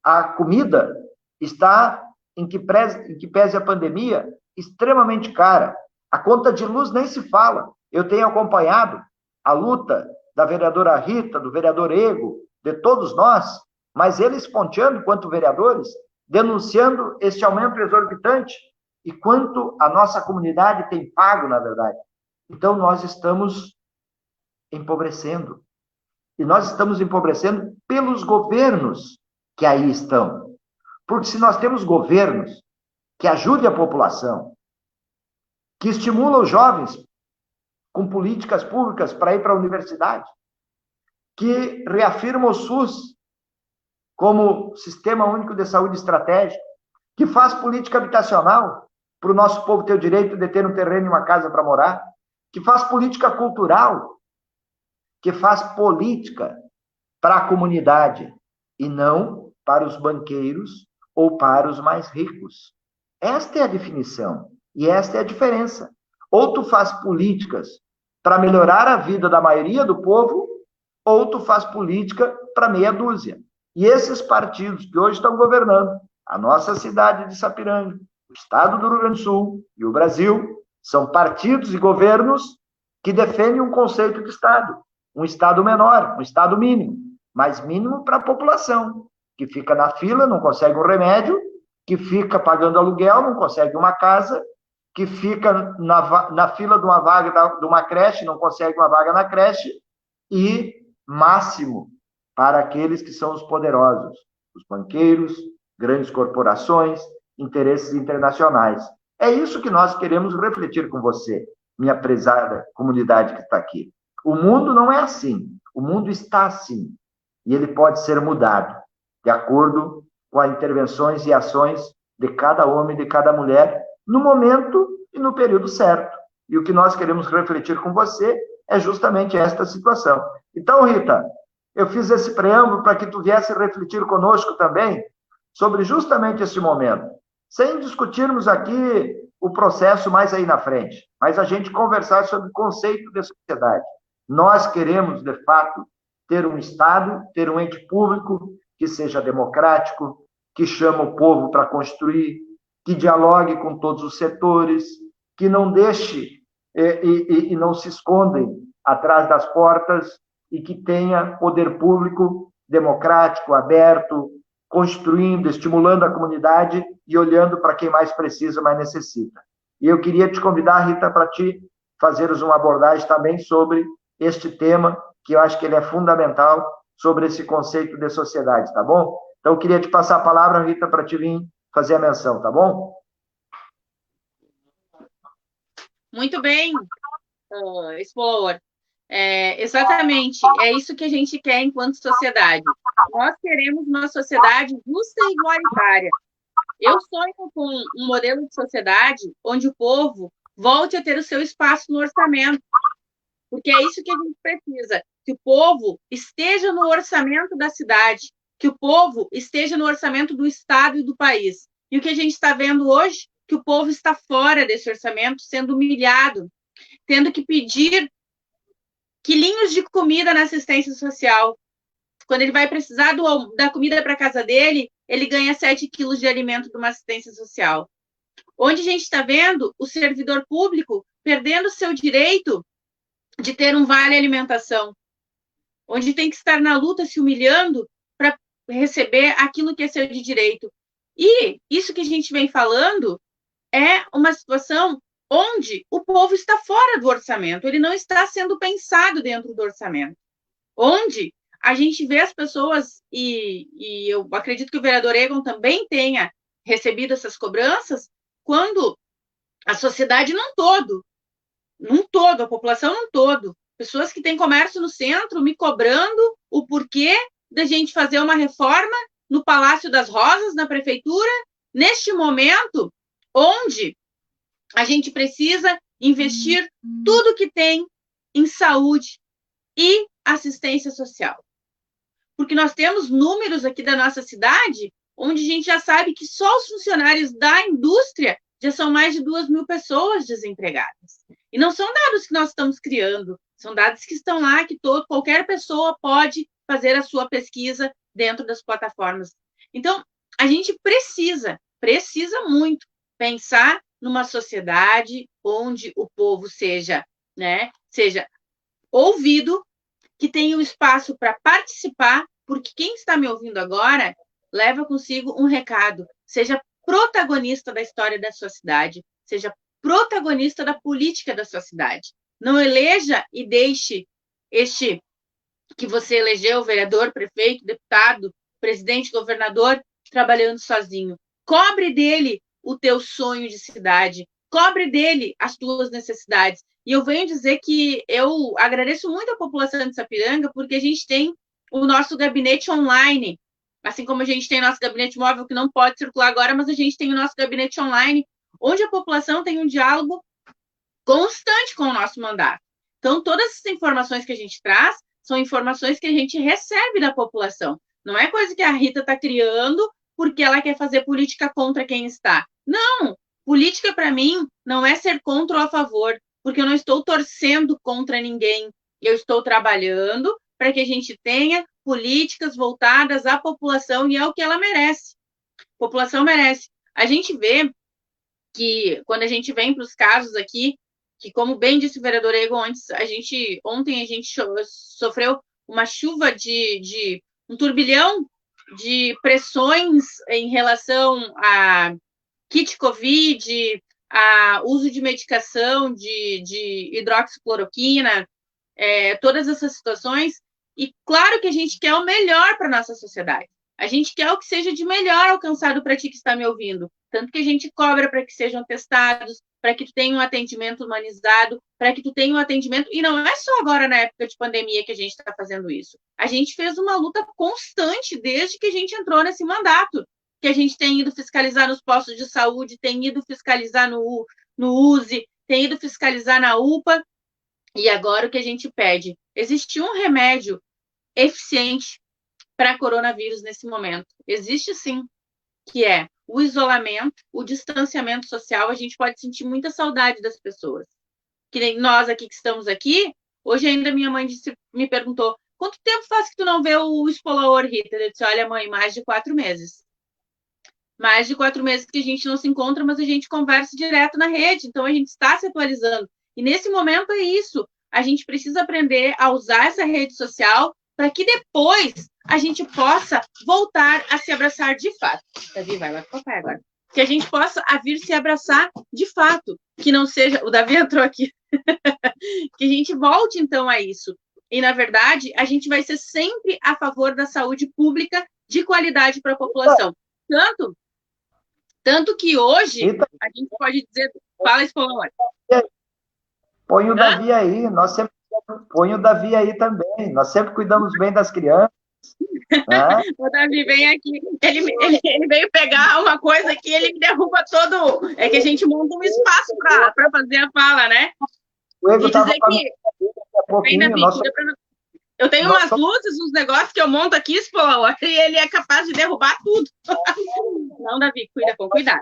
Speaker 2: A comida está, em que pese a pandemia, extremamente cara. A conta de luz nem se fala. Eu tenho acompanhado a luta da vereadora Rita, do vereador Ego, de todos nós, mas eles ponteando, quanto vereadores, denunciando este aumento exorbitante e quanto a nossa comunidade tem pago, na verdade. Então, nós estamos empobrecendo. E nós estamos empobrecendo pelos governos que aí estão. Porque se nós temos governos que ajudem a população, que estimulam os jovens com políticas públicas para ir para a universidade, que reafirmam o SUS como Sistema Único de Saúde Estratégico, que faz política habitacional para o nosso povo ter o direito de ter um terreno e uma casa para morar, que faz política cultural, que faz política para a comunidade e não para os banqueiros ou para os mais ricos. Esta é a definição e esta é a diferença. Ou tu faz políticas para melhorar a vida da maioria do povo, ou tu faz política para meia dúzia. E esses partidos que hoje estão governando a nossa cidade de Sapiranga, o estado do Rio Grande do Sul e o Brasil, são partidos e governos que defendem um conceito de Estado. Um Estado menor, um Estado mínimo, mas mínimo para a população, que fica na fila, não consegue um remédio, que fica pagando aluguel, não consegue uma casa, que fica na fila de uma vaga de uma creche, não consegue uma vaga na creche, e máximo para aqueles que são os poderosos, os banqueiros, grandes corporações, interesses internacionais. É isso que nós queremos refletir com você, minha prezada comunidade que está aqui. O mundo não é assim, o mundo está assim, e ele pode ser mudado, de acordo com as intervenções e ações de cada homem e de cada mulher, no momento e no período certo. E o que nós queremos refletir com você é justamente esta situação. Então, Rita, eu fiz esse preâmbulo para que tu viesse refletir conosco também sobre justamente esse momento, sem discutirmos aqui o processo mais aí na frente, mas a gente conversar sobre o conceito de sociedade. Nós queremos, de fato, ter um Estado, ter um ente público que seja democrático, que chama o povo para construir, que dialogue com todos os setores, que não deixe e não se escondem atrás das portas e que tenha poder público democrático, aberto, construindo, estimulando a comunidade e olhando para quem mais precisa, mais necessita. E eu queria te convidar, Rita, para te fazeres uma abordagem também sobre este tema, que eu acho que ele é fundamental, sobre esse conceito de sociedade, tá bom? Então, eu queria te passar a palavra, Rita, para te vir fazer a menção, tá bom?
Speaker 3: Muito bem, Explorador. Exatamente, é isso que a gente quer enquanto sociedade. Nós queremos uma sociedade justa e igualitária. Eu sonho com um modelo de sociedade onde o povo volte a ter o seu espaço no orçamento, porque é isso que a gente precisa, que o povo esteja no orçamento da cidade, que o povo esteja no orçamento do Estado e do país. E o que a gente está vendo hoje, que o povo está fora desse orçamento, sendo humilhado, tendo que pedir quilinhos de comida na assistência social. Quando ele vai precisar da comida para a casa dele, ele ganha 7 quilos de alimento de uma assistência social. Onde a gente está vendo o servidor público perdendo o seu direito de ter um vale alimentação, onde tem que estar na luta, se humilhando para receber aquilo que é seu de direito. E isso que a gente vem falando é uma situação onde o povo está fora do orçamento, ele não está sendo pensado dentro do orçamento, onde a gente vê as pessoas, e eu acredito que o vereador Egon também tenha recebido essas cobranças, quando a sociedade num todo, a população num todo, pessoas que têm comércio no centro me cobrando o porquê da gente fazer uma reforma no Palácio das Rosas, na prefeitura, neste momento onde a gente precisa investir tudo que tem em saúde e assistência social. Porque nós temos números aqui da nossa cidade, onde a gente já sabe que só os funcionários da indústria já são mais de 2.000 pessoas desempregadas. E não são dados que nós estamos criando, são dados que estão lá, que qualquer pessoa pode fazer a sua pesquisa dentro das plataformas. Então, a gente precisa muito pensar numa sociedade onde o povo seja ouvido, que tenha um espaço para participar, porque quem está me ouvindo agora leva consigo um recado, seja protagonista da história da sua cidade, seja protagonista da política da sua cidade. Não eleja e deixe este que você elegeu, vereador, prefeito, deputado, presidente, governador, trabalhando sozinho. Cobre dele o teu sonho de cidade, cobre dele as tuas necessidades. E eu venho dizer que eu agradeço muito a população de Sapiranga, porque a gente tem o nosso gabinete online, assim como a gente tem o nosso gabinete móvel, que não pode circular agora, mas a gente tem o nosso gabinete online, onde a população tem um diálogo constante com o nosso mandato. Então, todas essas informações que a gente traz são informações que a gente recebe da população. Não é coisa que a Rita está criando porque ela quer fazer política contra quem está. Não! Política, para mim, não é ser contra ou a favor, porque eu não estou torcendo contra ninguém. Eu estou trabalhando para que a gente tenha políticas voltadas à população, e é o que ela merece. A população merece. A gente vê que, quando a gente vem para os casos aqui, que, como bem disse o vereador Egon antes, ontem a gente sofreu uma chuva um turbilhão de pressões em relação a kit Covid, a uso de medicação de hidroxicloroquina, todas essas situações. E claro que a gente quer o melhor para a nossa sociedade. A gente quer o que seja de melhor alcançado para ti que está me ouvindo. Tanto que a gente cobra para que sejam testados, para que tu tenha um atendimento humanizado, para que tu tenha um atendimento... E não é só agora, na época de pandemia, que a gente está fazendo isso. A gente fez uma luta constante desde que a gente entrou nesse mandato, que a gente tem ido fiscalizar nos postos de saúde, tem ido fiscalizar no USE, tem ido fiscalizar na UPA, e agora o que a gente pede? Existe um remédio eficiente para coronavírus nesse momento. Existe sim, que é o isolamento, o distanciamento social. A gente pode sentir muita saudade das pessoas. Que nem nós aqui que estamos aqui, hoje ainda minha mãe me perguntou, quanto tempo faz que tu não vê o Espolaor, Rita? Eu disse, olha, mãe, mais de 4 meses. Mais de 4 meses que a gente não se encontra, mas a gente conversa direto na rede, então a gente está se atualizando. E nesse momento é isso, a gente precisa aprender a usar essa rede social para que depois a gente possa voltar a se abraçar de fato. Davi, vai lá com o papai agora. Que a gente possa vir se abraçar de fato, que não seja... O Davi entrou aqui. Que a gente volte, então, a isso. E, na verdade, a gente vai ser sempre a favor da saúde pública de qualidade para a população. Tanto que hoje, a gente pode dizer... Fala, Espolão.
Speaker 2: Põe o Davi aí, põe o Davi aí também. Nós sempre cuidamos bem das crianças. Né?
Speaker 3: O Davi vem aqui, ele veio pegar uma coisa que ele me derruba todo. É que a gente monta um espaço para fazer a fala, né?
Speaker 2: O Ego
Speaker 3: E
Speaker 2: estava
Speaker 3: dizer
Speaker 2: falando
Speaker 3: que,
Speaker 2: daqui a pouquinho,
Speaker 3: Davi,
Speaker 2: nosso,
Speaker 3: eu tenho
Speaker 2: nosso...
Speaker 3: umas luzes, uns negócios que eu monto aqui, Spolauer, e ele é capaz de derrubar tudo. Não, Davi, cuida com cuidado.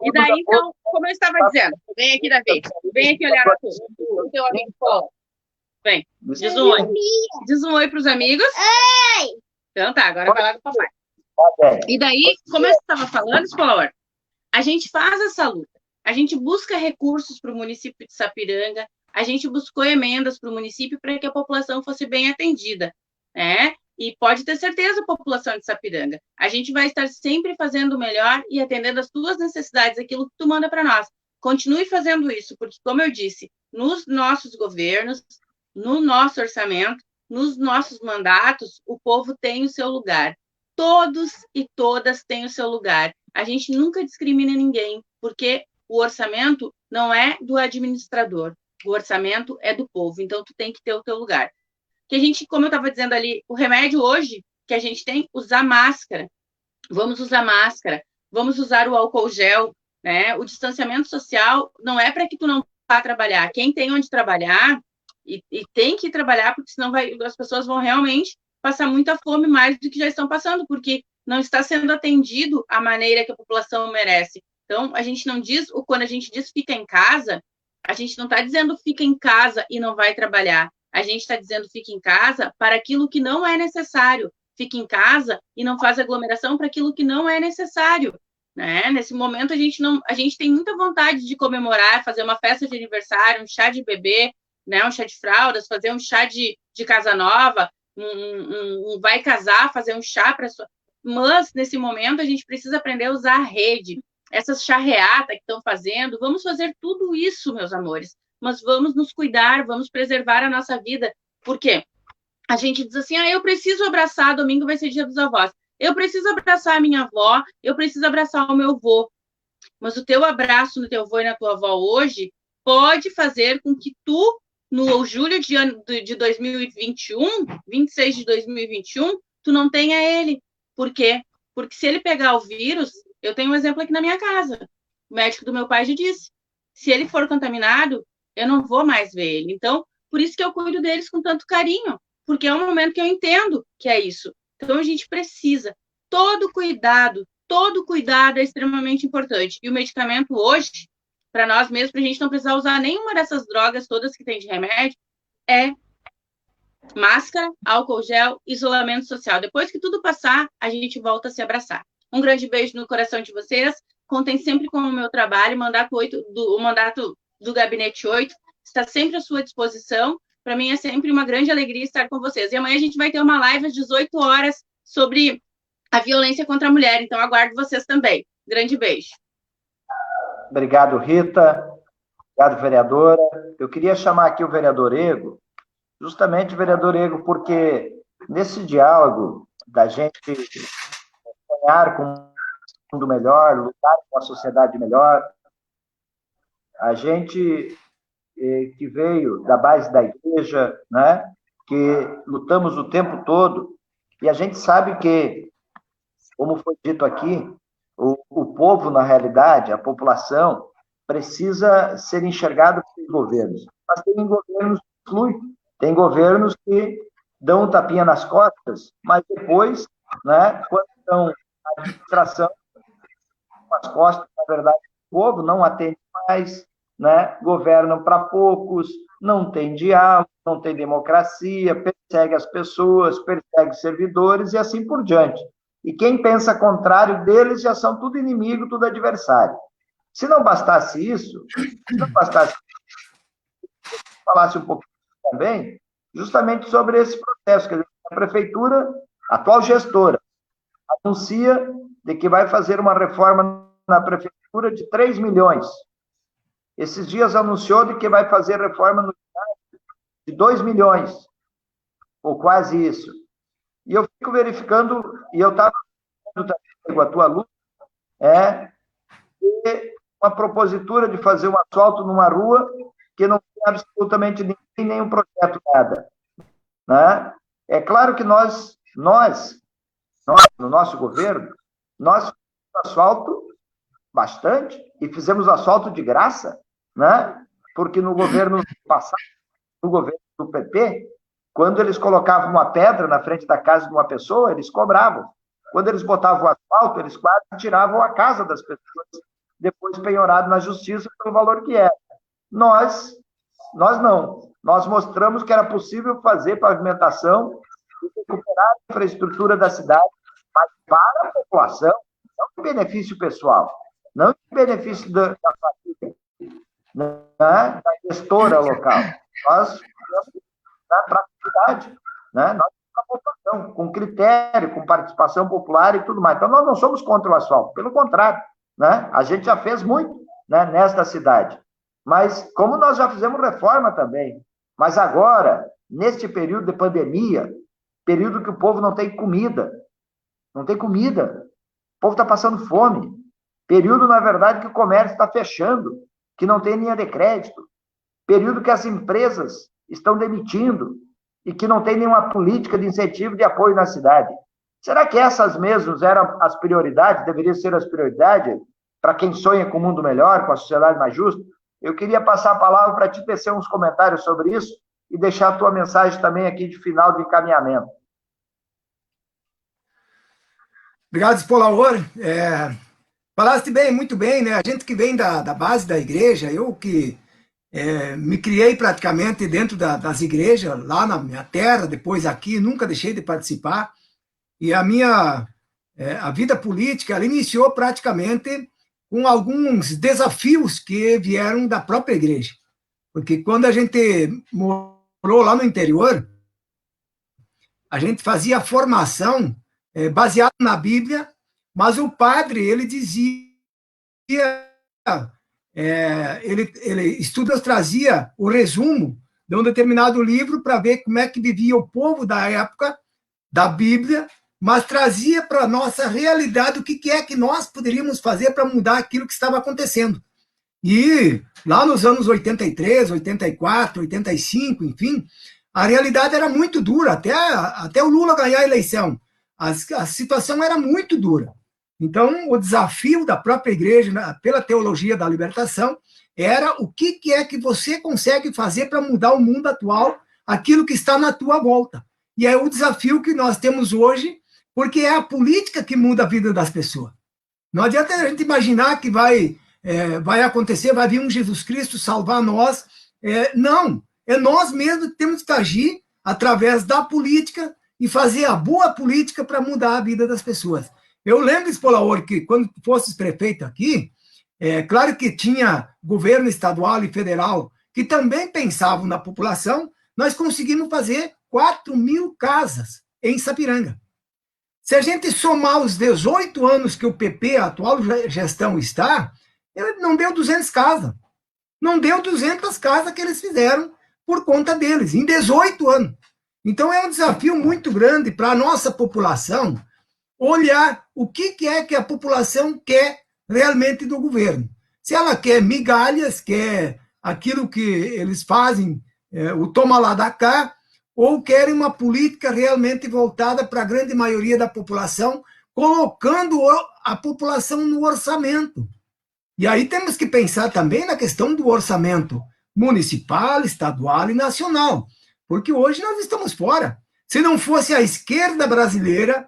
Speaker 3: E daí, então, como eu estava dizendo, vem aqui, Davi, vem aqui olhar o teu amigo Spolauer. Vem, diz um oi. Diz um oi para os amigos. Oi! Então tá, agora vai lá com o papai. E daí, como eu estava falando, Spolauer, a gente faz essa luta. A gente busca recursos para o município de Sapiranga, a gente buscou emendas para o município para que a população fosse bem atendida, né? E pode ter certeza, população de Sapiranga, a gente vai estar sempre fazendo o melhor e atendendo as tuas necessidades, aquilo que tu manda para nós. Continue fazendo isso, porque, como eu disse, nos nossos governos, no nosso orçamento, nos nossos mandatos, o povo tem o seu lugar. Todos e todas têm o seu lugar. A gente nunca discrimina ninguém, porque o orçamento não é do administrador, o orçamento é do povo, então tu tem que ter o teu lugar. Que a gente, como eu estava dizendo ali, o remédio hoje que a gente tem, usar máscara. Vamos usar máscara, vamos usar o álcool gel, né? O distanciamento social não é para que tu não vá trabalhar. Quem tem onde trabalhar e tem que trabalhar, porque senão as pessoas vão realmente passar muita fome mais do que já estão passando, porque não está sendo atendido a maneira que a população merece. Então, a gente não diz, quando a gente diz fica em casa, a gente não está dizendo fica em casa e não vai trabalhar. A gente está dizendo fica em casa para aquilo que não é necessário. Fica em casa e não faz aglomeração para aquilo que não é necessário. Né? Nesse momento, a gente tem muita vontade de comemorar, fazer uma festa de aniversário, um chá de bebê, né? Um chá de fraldas, fazer um chá de casa nova, vai casar, fazer um chá para sua... Mas, nesse momento, a gente precisa aprender a usar a rede. Essas charreatas que estão fazendo, vamos fazer tudo isso, meus amores. Mas vamos nos cuidar, vamos preservar a nossa vida. Por quê? A gente diz assim, eu preciso abraçar, domingo vai ser dia dos avós. Eu preciso abraçar a minha avó, eu preciso abraçar o meu avô. Mas o teu abraço no teu avô e na tua avó hoje pode fazer com que tu, no julho de 2021, 26 de 2021, tu não tenha ele. Por quê? Porque se ele pegar o vírus, eu tenho um exemplo aqui na minha casa. O médico do meu pai já disse, se ele for contaminado, eu não vou mais ver ele. Então, por isso que eu cuido deles com tanto carinho, porque é um momento que eu entendo que é isso. Então, a gente precisa. Todo cuidado é extremamente importante. E o medicamento hoje, para nós mesmos, para a gente não precisar usar nenhuma dessas drogas todas que tem de remédio, é máscara, álcool gel, isolamento social. Depois que tudo passar, a gente volta a se abraçar. Um grande beijo no coração de vocês. Contem sempre com o meu trabalho. O mandato do Gabinete 8 está sempre à sua disposição. Para mim é sempre uma grande alegria estar com vocês. E amanhã a gente vai ter uma live às 18 horas sobre a violência contra a mulher. Então, aguardo vocês também. Grande beijo.
Speaker 2: Obrigado, Rita. Obrigado, vereadora. Eu queria chamar aqui o vereador Ego, justamente o vereador Ego, porque nesse diálogo da gente sonhar com um mundo melhor, lutar com uma sociedade melhor, a gente que veio da base da igreja, né, que lutamos o tempo todo, e a gente sabe que, como foi dito aqui, o povo, na realidade, a população, precisa ser enxergado pelos governos. Mas tem governos que fluem, tem governos que dão um tapinha nas costas, mas depois, né, quando estão na administração, com as costas, na verdade, o povo não atende mais, né, governam para poucos, não tem diálogo, não tem democracia, persegue as pessoas, persegue servidores e assim por diante. E quem pensa contrário deles já são tudo inimigo, tudo adversário. Se não bastasse isso, falasse um pouquinho também, justamente sobre esse processo, que a prefeitura, a atual gestora, anuncia de que vai fazer uma reforma na prefeitura de 3 milhões. Esses dias anunciou de que vai fazer reforma no de 2 milhões, ou quase isso. E eu fico verificando, e eu estava com a tua luta, uma propositura de fazer um asfalto numa rua que não tem absolutamente ninguém, nenhum projeto, nada. Né? É claro que nós, no nosso governo, nós fizemos asfalto bastante, e fizemos asfalto de graça, né? porque no governo passado, no governo do PP, quando eles colocavam uma pedra na frente da casa de uma pessoa, eles cobravam. Quando eles botavam o asfalto, eles quase tiravam a casa das pessoas, depois penhorado na justiça pelo valor que era. Nós não. Nós mostramos que era possível fazer pavimentação e recuperar a infraestrutura da cidade, mas para a população, não em benefício pessoal, não em benefício da família, né, da gestora local. Nós na praticidade, né? Nós a população, com critério, com participação popular e tudo mais. Então, nós não somos contra o asfalto, pelo contrário, né? A gente já fez muito, né, nesta cidade. Mas, como nós já fizemos reforma também, mas agora, neste período de pandemia, período que o povo não tem comida, o povo está passando fome, período, na verdade, que o comércio está fechando, que não tem linha de crédito, período que as empresas estão demitindo e que não tem nenhuma política de incentivo de apoio na cidade. Será que essas mesmas eram as prioridades, deveriam ser as prioridades para quem sonha com um mundo melhor, com a sociedade mais justa? Eu queria passar a palavra para te tecer uns comentários sobre isso e deixar a tua mensagem também aqui de final de encaminhamento.
Speaker 4: Obrigado, Spolaor. Falaste bem, muito bem, né? A gente que vem da base da igreja, eu que me criei praticamente dentro das igrejas, lá na minha terra, depois aqui, nunca deixei de participar, e a vida política, ela iniciou praticamente com alguns desafios que vieram da própria igreja, porque quando a gente morou lá no interior, a gente fazia formação baseada na Bíblia, mas o padre, ele dizia, ele estudos trazia o resumo de um determinado livro para ver como é que vivia o povo da época da Bíblia, mas trazia para a nossa realidade o que é que nós poderíamos fazer para mudar aquilo que estava acontecendo. E lá nos anos 83, 84, 85, enfim, a realidade era muito dura, até o Lula ganhar a eleição. A situação era muito dura. Então, o desafio da própria igreja, pela teologia da libertação, era o que é que você consegue fazer para mudar o mundo atual, aquilo que está na tua volta. E é o desafio que nós temos hoje, porque é a política que muda a vida das pessoas. Não adianta a gente imaginar que vai acontecer, vai vir um Jesus Cristo salvar nós. Não, é nós mesmos que temos que agir através da política e fazer a boa política para mudar a vida das pessoas. Eu lembro, Spolaor, que quando fosses prefeito aqui, claro que tinha governo estadual e federal que também pensavam na população, nós conseguimos fazer 4.000 casas em Sapiranga. Se a gente somar os 18 anos que o PP, a atual gestão, está, não deu 200 casas. Não deu 200 casas que eles fizeram por conta deles, em 18 anos. Então, é um desafio muito grande para a nossa população olhar o que é que a população quer realmente do governo. Se ela quer migalhas, quer aquilo que eles fazem, o toma lá da cá, ou querem uma política realmente voltada para a grande maioria da população, colocando a população no orçamento. E aí temos que pensar também na questão do orçamento municipal, estadual e nacional, porque hoje nós estamos fora. Se não fosse a esquerda brasileira,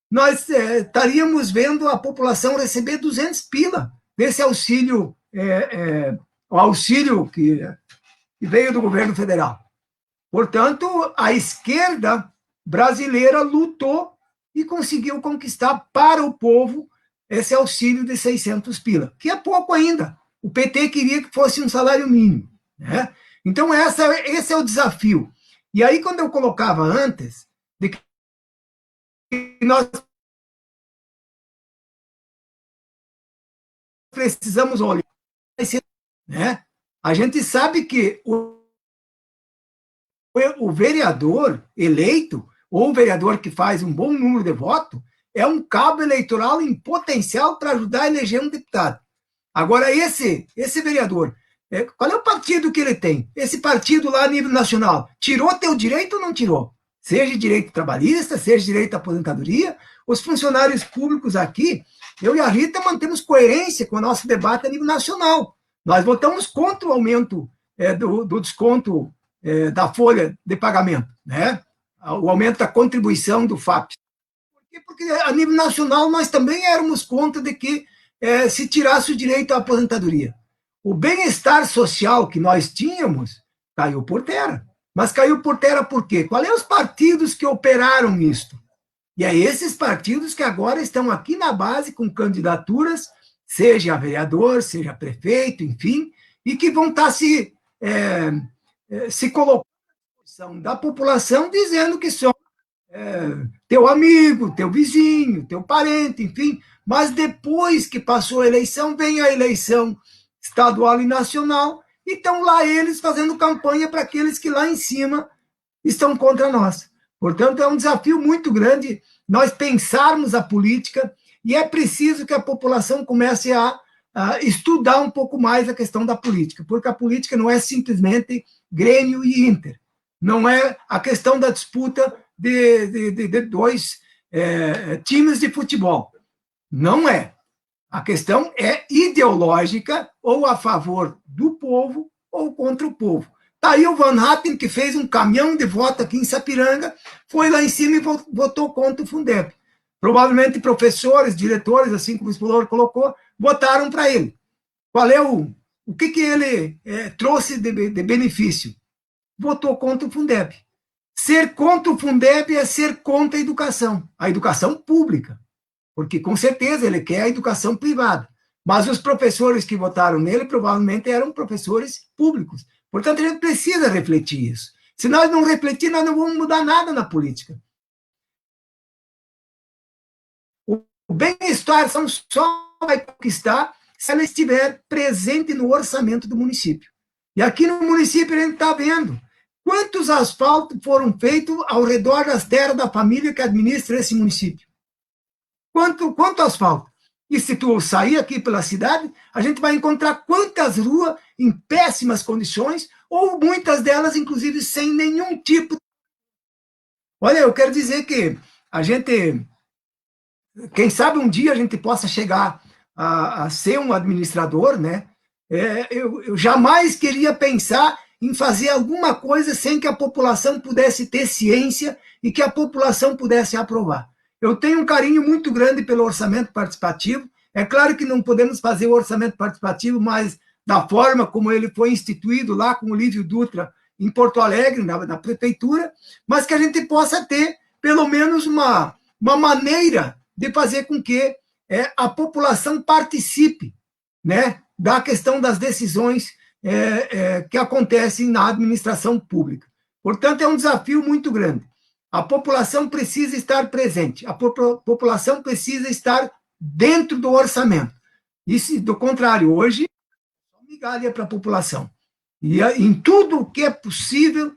Speaker 4: nós estaríamos vendo a população receber 200 pila desse auxílio, o auxílio que veio do governo federal. Portanto, a esquerda brasileira lutou e conseguiu conquistar para o povo esse auxílio de 600 pila, que é pouco ainda. O PT queria que fosse um salário mínimo, né? Então, esse é o desafio. E aí, quando eu colocava antes de que nós precisamos olhar, né? A gente sabe que o vereador eleito, ou o vereador que faz um bom número de votos, é um cabo eleitoral em potencial para ajudar a eleger um deputado. Agora, esse vereador, qual é o partido que ele tem? Esse partido lá a nível nacional, tirou teu direito ou não tirou? Seja direito trabalhista, seja direito à aposentadoria, os funcionários públicos aqui, eu e a Rita mantemos coerência com o nosso debate a nível nacional. Nós votamos contra o aumento do desconto da folha de pagamento, né? O aumento da contribuição do FAPES. Porque a nível nacional nós também éramos contra de que se tirasse o direito à aposentadoria. O bem-estar social que nós tínhamos caiu por terra. Mas caiu por terra por quê? Quais são os partidos que operaram isto? E é esses partidos que agora estão aqui na base com candidaturas, seja a vereador, seja prefeito, enfim, e que vão estar se colocando à disposição da população, dizendo que são teu amigo, teu vizinho, teu parente, enfim. Mas depois que passou a eleição, vem a eleição estadual e nacional, e estão lá eles fazendo campanha para aqueles que lá em cima estão contra nós. Portanto, é um desafio muito grande nós pensarmos a política, e é preciso que a população comece a estudar um pouco mais a questão da política, porque a política não é simplesmente Grêmio e Inter, não é a questão da disputa de dois times de futebol. Não é. A questão é ideológica, ou a favor do povo, ou contra o povo. Está aí o Van Hatten, que fez um caminhão de voto aqui em Sapiranga, foi lá em cima e votou contra o Fundeb. Provavelmente professores, diretores, assim como o Explorador colocou, votaram para ele. Qual é o que ele trouxe de benefício? Votou contra o Fundeb. Ser contra o Fundeb é ser contra a educação pública, porque com certeza ele quer a educação privada. Mas os professores que votaram nele provavelmente eram professores públicos. Portanto, a gente precisa refletir isso. Se nós não refletir, nós não vamos mudar nada na política. O bem-estar só vai conquistar se ela estiver presente no orçamento do município. E aqui no município a gente está vendo quantos asfaltos foram feitos ao redor das terras da família que administra esse município. Quanto asfalto? E se tu sair aqui pela cidade, a gente vai encontrar quantas ruas em péssimas condições, ou muitas delas, inclusive, sem nenhum tipo. Olha, eu quero dizer que a gente, quem sabe um dia a gente possa chegar a ser um administrador, né? Eu jamais queria pensar em fazer alguma coisa sem que a população pudesse ter ciência e que a população pudesse aprovar. Eu tenho um carinho muito grande pelo orçamento participativo. É claro que não podemos fazer o orçamento participativo, mas da forma como ele foi instituído lá com o Lívio Dutra em Porto Alegre, na prefeitura, mas que a gente possa ter, pelo menos, uma maneira de fazer com que a população participe, né, da questão das decisões que acontecem na administração pública. Portanto, é um desafio muito grande. A população precisa estar presente, a população precisa estar dentro do orçamento. E, se, do contrário, hoje, é migalha para a população. E em tudo o que é possível,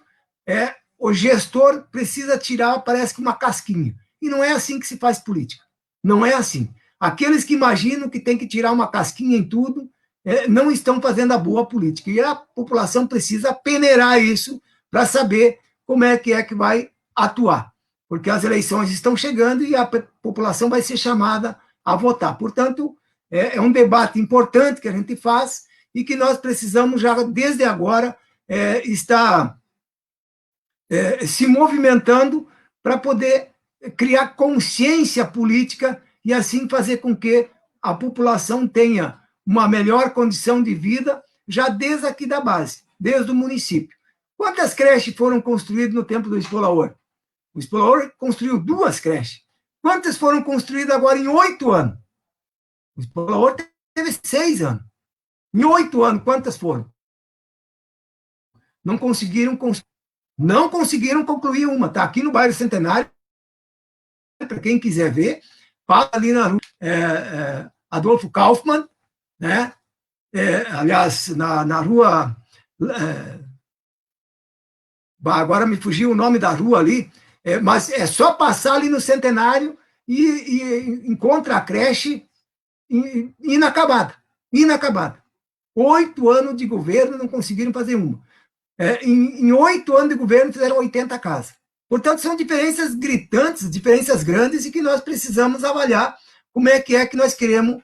Speaker 4: o gestor precisa tirar, parece que uma casquinha. E não é assim que se faz política. Não é assim. Aqueles que imaginam que tem que tirar uma casquinha em tudo, não estão fazendo a boa política. E a população precisa peneirar isso para saber como é que vai atuar, porque as eleições estão chegando e a população vai ser chamada a votar. Portanto, é um debate importante que a gente faz e que nós precisamos já, desde agora, estar se movimentando para poder criar consciência política e assim fazer com que a população tenha uma melhor condição de vida já desde aqui da base, desde o município. Quantas creches foram construídas no tempo do Explorador? O Explorador construiu 2 creches. Quantas foram construídas agora em 8 anos? O Explorador teve 6 anos. Em 8 anos, quantas foram? Não conseguiram concluir uma. Está aqui no bairro Centenário, para quem quiser ver, passa ali na rua Adolfo Kaufmann, né? Aliás, na rua... agora me fugiu o nome da rua ali, mas é só passar ali no Centenário e encontra a creche inacabada. 8 anos de governo não conseguiram fazer uma. Em 8 anos de governo fizeram 80 casas. Portanto, são diferenças gritantes, diferenças grandes, e que nós precisamos avaliar como é que nós queremos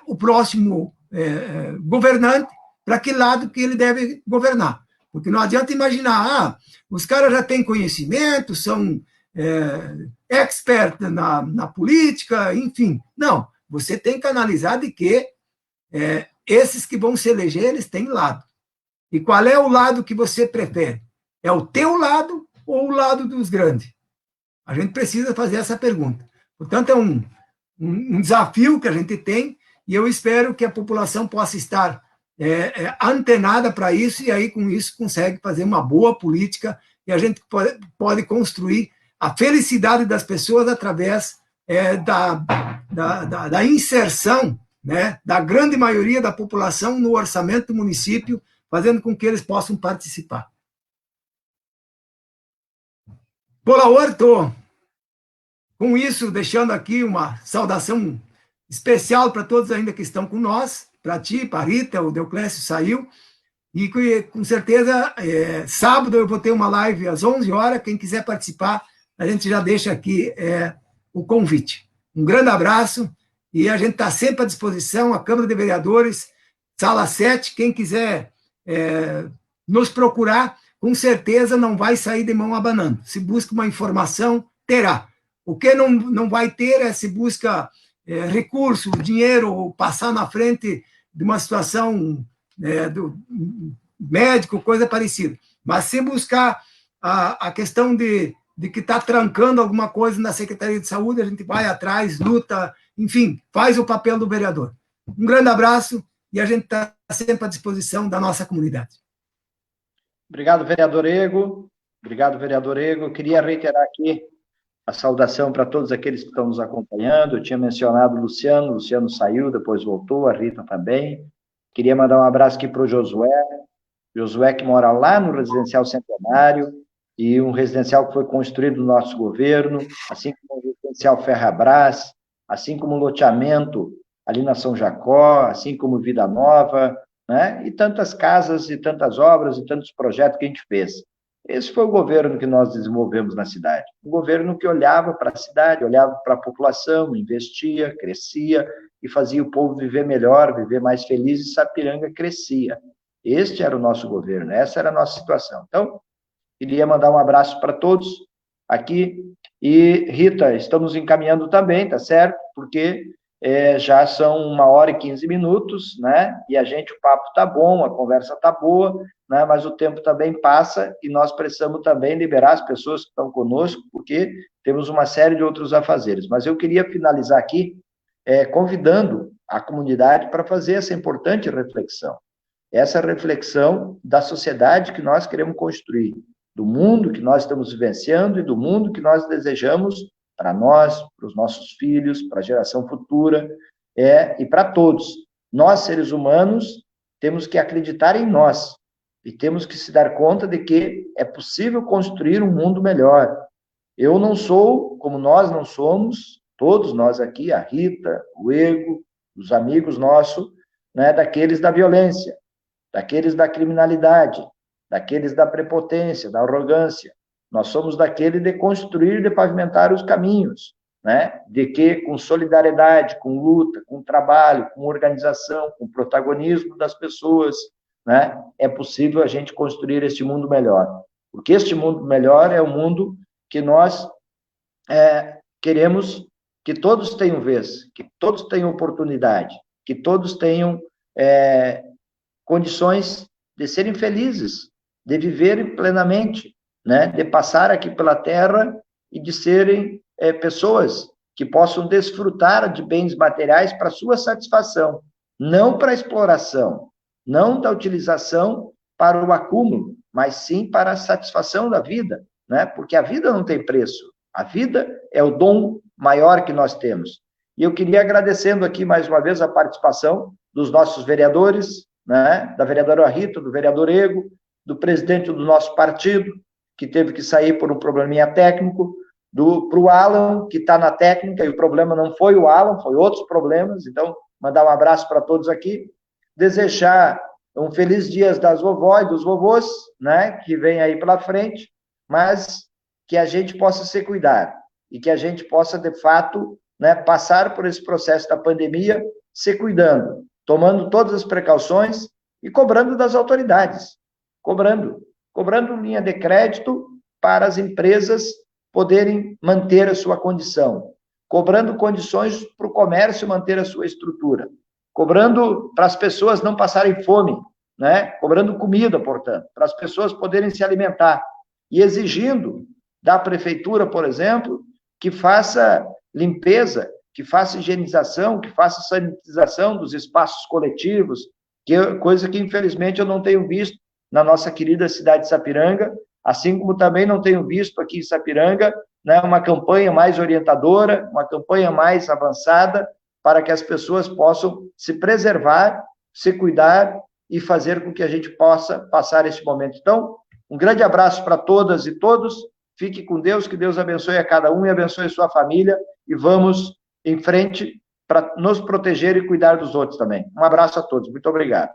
Speaker 4: o próximo governante para que lado que ele deve governar. Porque não adianta imaginar, os caras já têm conhecimento, são expert na política, enfim. Não, você tem que analisar de que esses que vão se eleger, eles têm lado. E qual é o lado que você prefere? É o teu lado ou o lado dos grandes? A gente precisa fazer essa pergunta. Portanto, é um desafio que a gente tem, e eu espero que a população possa estar antenada para isso, e aí, com isso, consegue fazer uma boa política, e a gente pode construir a felicidade das pessoas através da inserção, né, da grande maioria da população no orçamento do município, fazendo com que eles possam participar. Por agora, estou, com isso, deixando aqui uma saudação especial para todos ainda que estão com nós, para ti, para a Rita, o Deoclésio saiu, e com certeza, sábado eu vou ter uma live às 11 horas, quem quiser participar, a gente já deixa aqui o convite. Um grande abraço, e a gente está sempre à disposição, a Câmara de Vereadores, sala 7, quem quiser nos procurar, com certeza não vai sair de mão abanando. Se busca uma informação, terá. O que não vai ter se busca recurso, dinheiro, ou passar na frente de uma situação do médico, coisa parecida. Mas se buscar a questão de que está trancando alguma coisa na Secretaria de Saúde, a gente vai atrás, luta, enfim, faz o papel do vereador. Um grande abraço, e a gente está sempre à disposição da nossa comunidade.
Speaker 2: Obrigado, vereador Ego. Obrigado, vereador Ego. Eu queria reiterar aqui a saudação para todos aqueles que estão nos acompanhando. Eu tinha mencionado o Luciano saiu, depois voltou, a Rita também. Queria mandar um abraço aqui para o Josué que mora lá no Residencial Centenário, e um residencial que foi construído no nosso governo, assim como o Residencial Ferrabras, assim como o loteamento ali na São Jacó, assim como Vida Nova, né? E tantas casas, e tantas obras, e tantos projetos que a gente fez. Esse foi o governo que nós desenvolvemos na cidade. Um governo que olhava para a cidade, olhava para a população, investia, crescia, e fazia o povo viver melhor, viver mais feliz, e Sapiranga crescia. Este era o nosso governo, essa era a nossa situação. Então, queria mandar um abraço para todos aqui. E, Rita, estamos encaminhando também, tá certo? Porque já são 1h15, né? E o papo tá bom, a conversa tá boa, né? Mas o tempo também passa, e nós precisamos também liberar as pessoas que estão conosco, porque temos uma série de outros afazeres. Mas eu queria finalizar aqui convidando a comunidade para fazer essa importante reflexão. Essa reflexão da sociedade que nós queremos construir, do mundo que nós estamos vivenciando e do mundo que nós desejamos para nós, para os nossos filhos, para a geração futura, e para todos. Nós, seres humanos, temos que acreditar em nós, e temos que se dar conta de que é possível construir um mundo melhor. Eu não sou, como nós não somos, todos nós aqui, a Rita, o Ego, os amigos nossos, né, daqueles da violência, daqueles da criminalidade, daqueles da prepotência, da arrogância. Nós somos daquele de construir, de pavimentar os caminhos, né? De que, com solidariedade, com luta, com trabalho, com organização, com protagonismo das pessoas, né? É possível a gente construir este mundo melhor. Porque este mundo melhor é o mundo que nós queremos que todos tenham vez, que todos tenham oportunidade, que todos tenham condições de serem felizes, de viverem plenamente, né? De passar aqui pela terra e de serem pessoas que possam desfrutar de bens materiais para sua satisfação, não para exploração, não da utilização para o acúmulo, mas sim para a satisfação da vida, né? Porque a vida não tem preço, a vida é o dom maior que nós temos. E eu queria, agradecendo aqui mais uma vez a participação dos nossos vereadores, né? Da vereadora Rita, do vereador Ego, do presidente do nosso partido, que teve que sair por um probleminha técnico, para o Alan, que está na técnica, e o problema não foi o Alan, foi outros problemas. Então, mandar um abraço para todos aqui, desejar um feliz dia das vovós e dos vovôs, né, que vem aí pela frente, mas que a gente possa se cuidar, e que a gente possa, de fato, né, passar por esse processo da pandemia se cuidando, tomando todas as precauções e cobrando das autoridades, cobrando linha de crédito para as empresas poderem manter a sua condição, cobrando condições para o comércio manter a sua estrutura, cobrando para as pessoas não passarem fome, né? Cobrando comida, portanto, para as pessoas poderem se alimentar, e exigindo da prefeitura, por exemplo, que faça limpeza, que faça higienização, que faça sanitização dos espaços coletivos, coisa que, infelizmente, eu não tenho visto na nossa querida cidade de Sapiranga, assim como também não tenho visto aqui em Sapiranga, né, uma campanha mais orientadora, uma campanha mais avançada, para que as pessoas possam se preservar, se cuidar e fazer com que a gente possa passar esse momento. Então, um grande abraço para todas e todos, fique com Deus, que Deus abençoe a cada um e abençoe a sua família, e vamos em frente para nos proteger e cuidar dos outros também. Um abraço a todos, muito obrigado.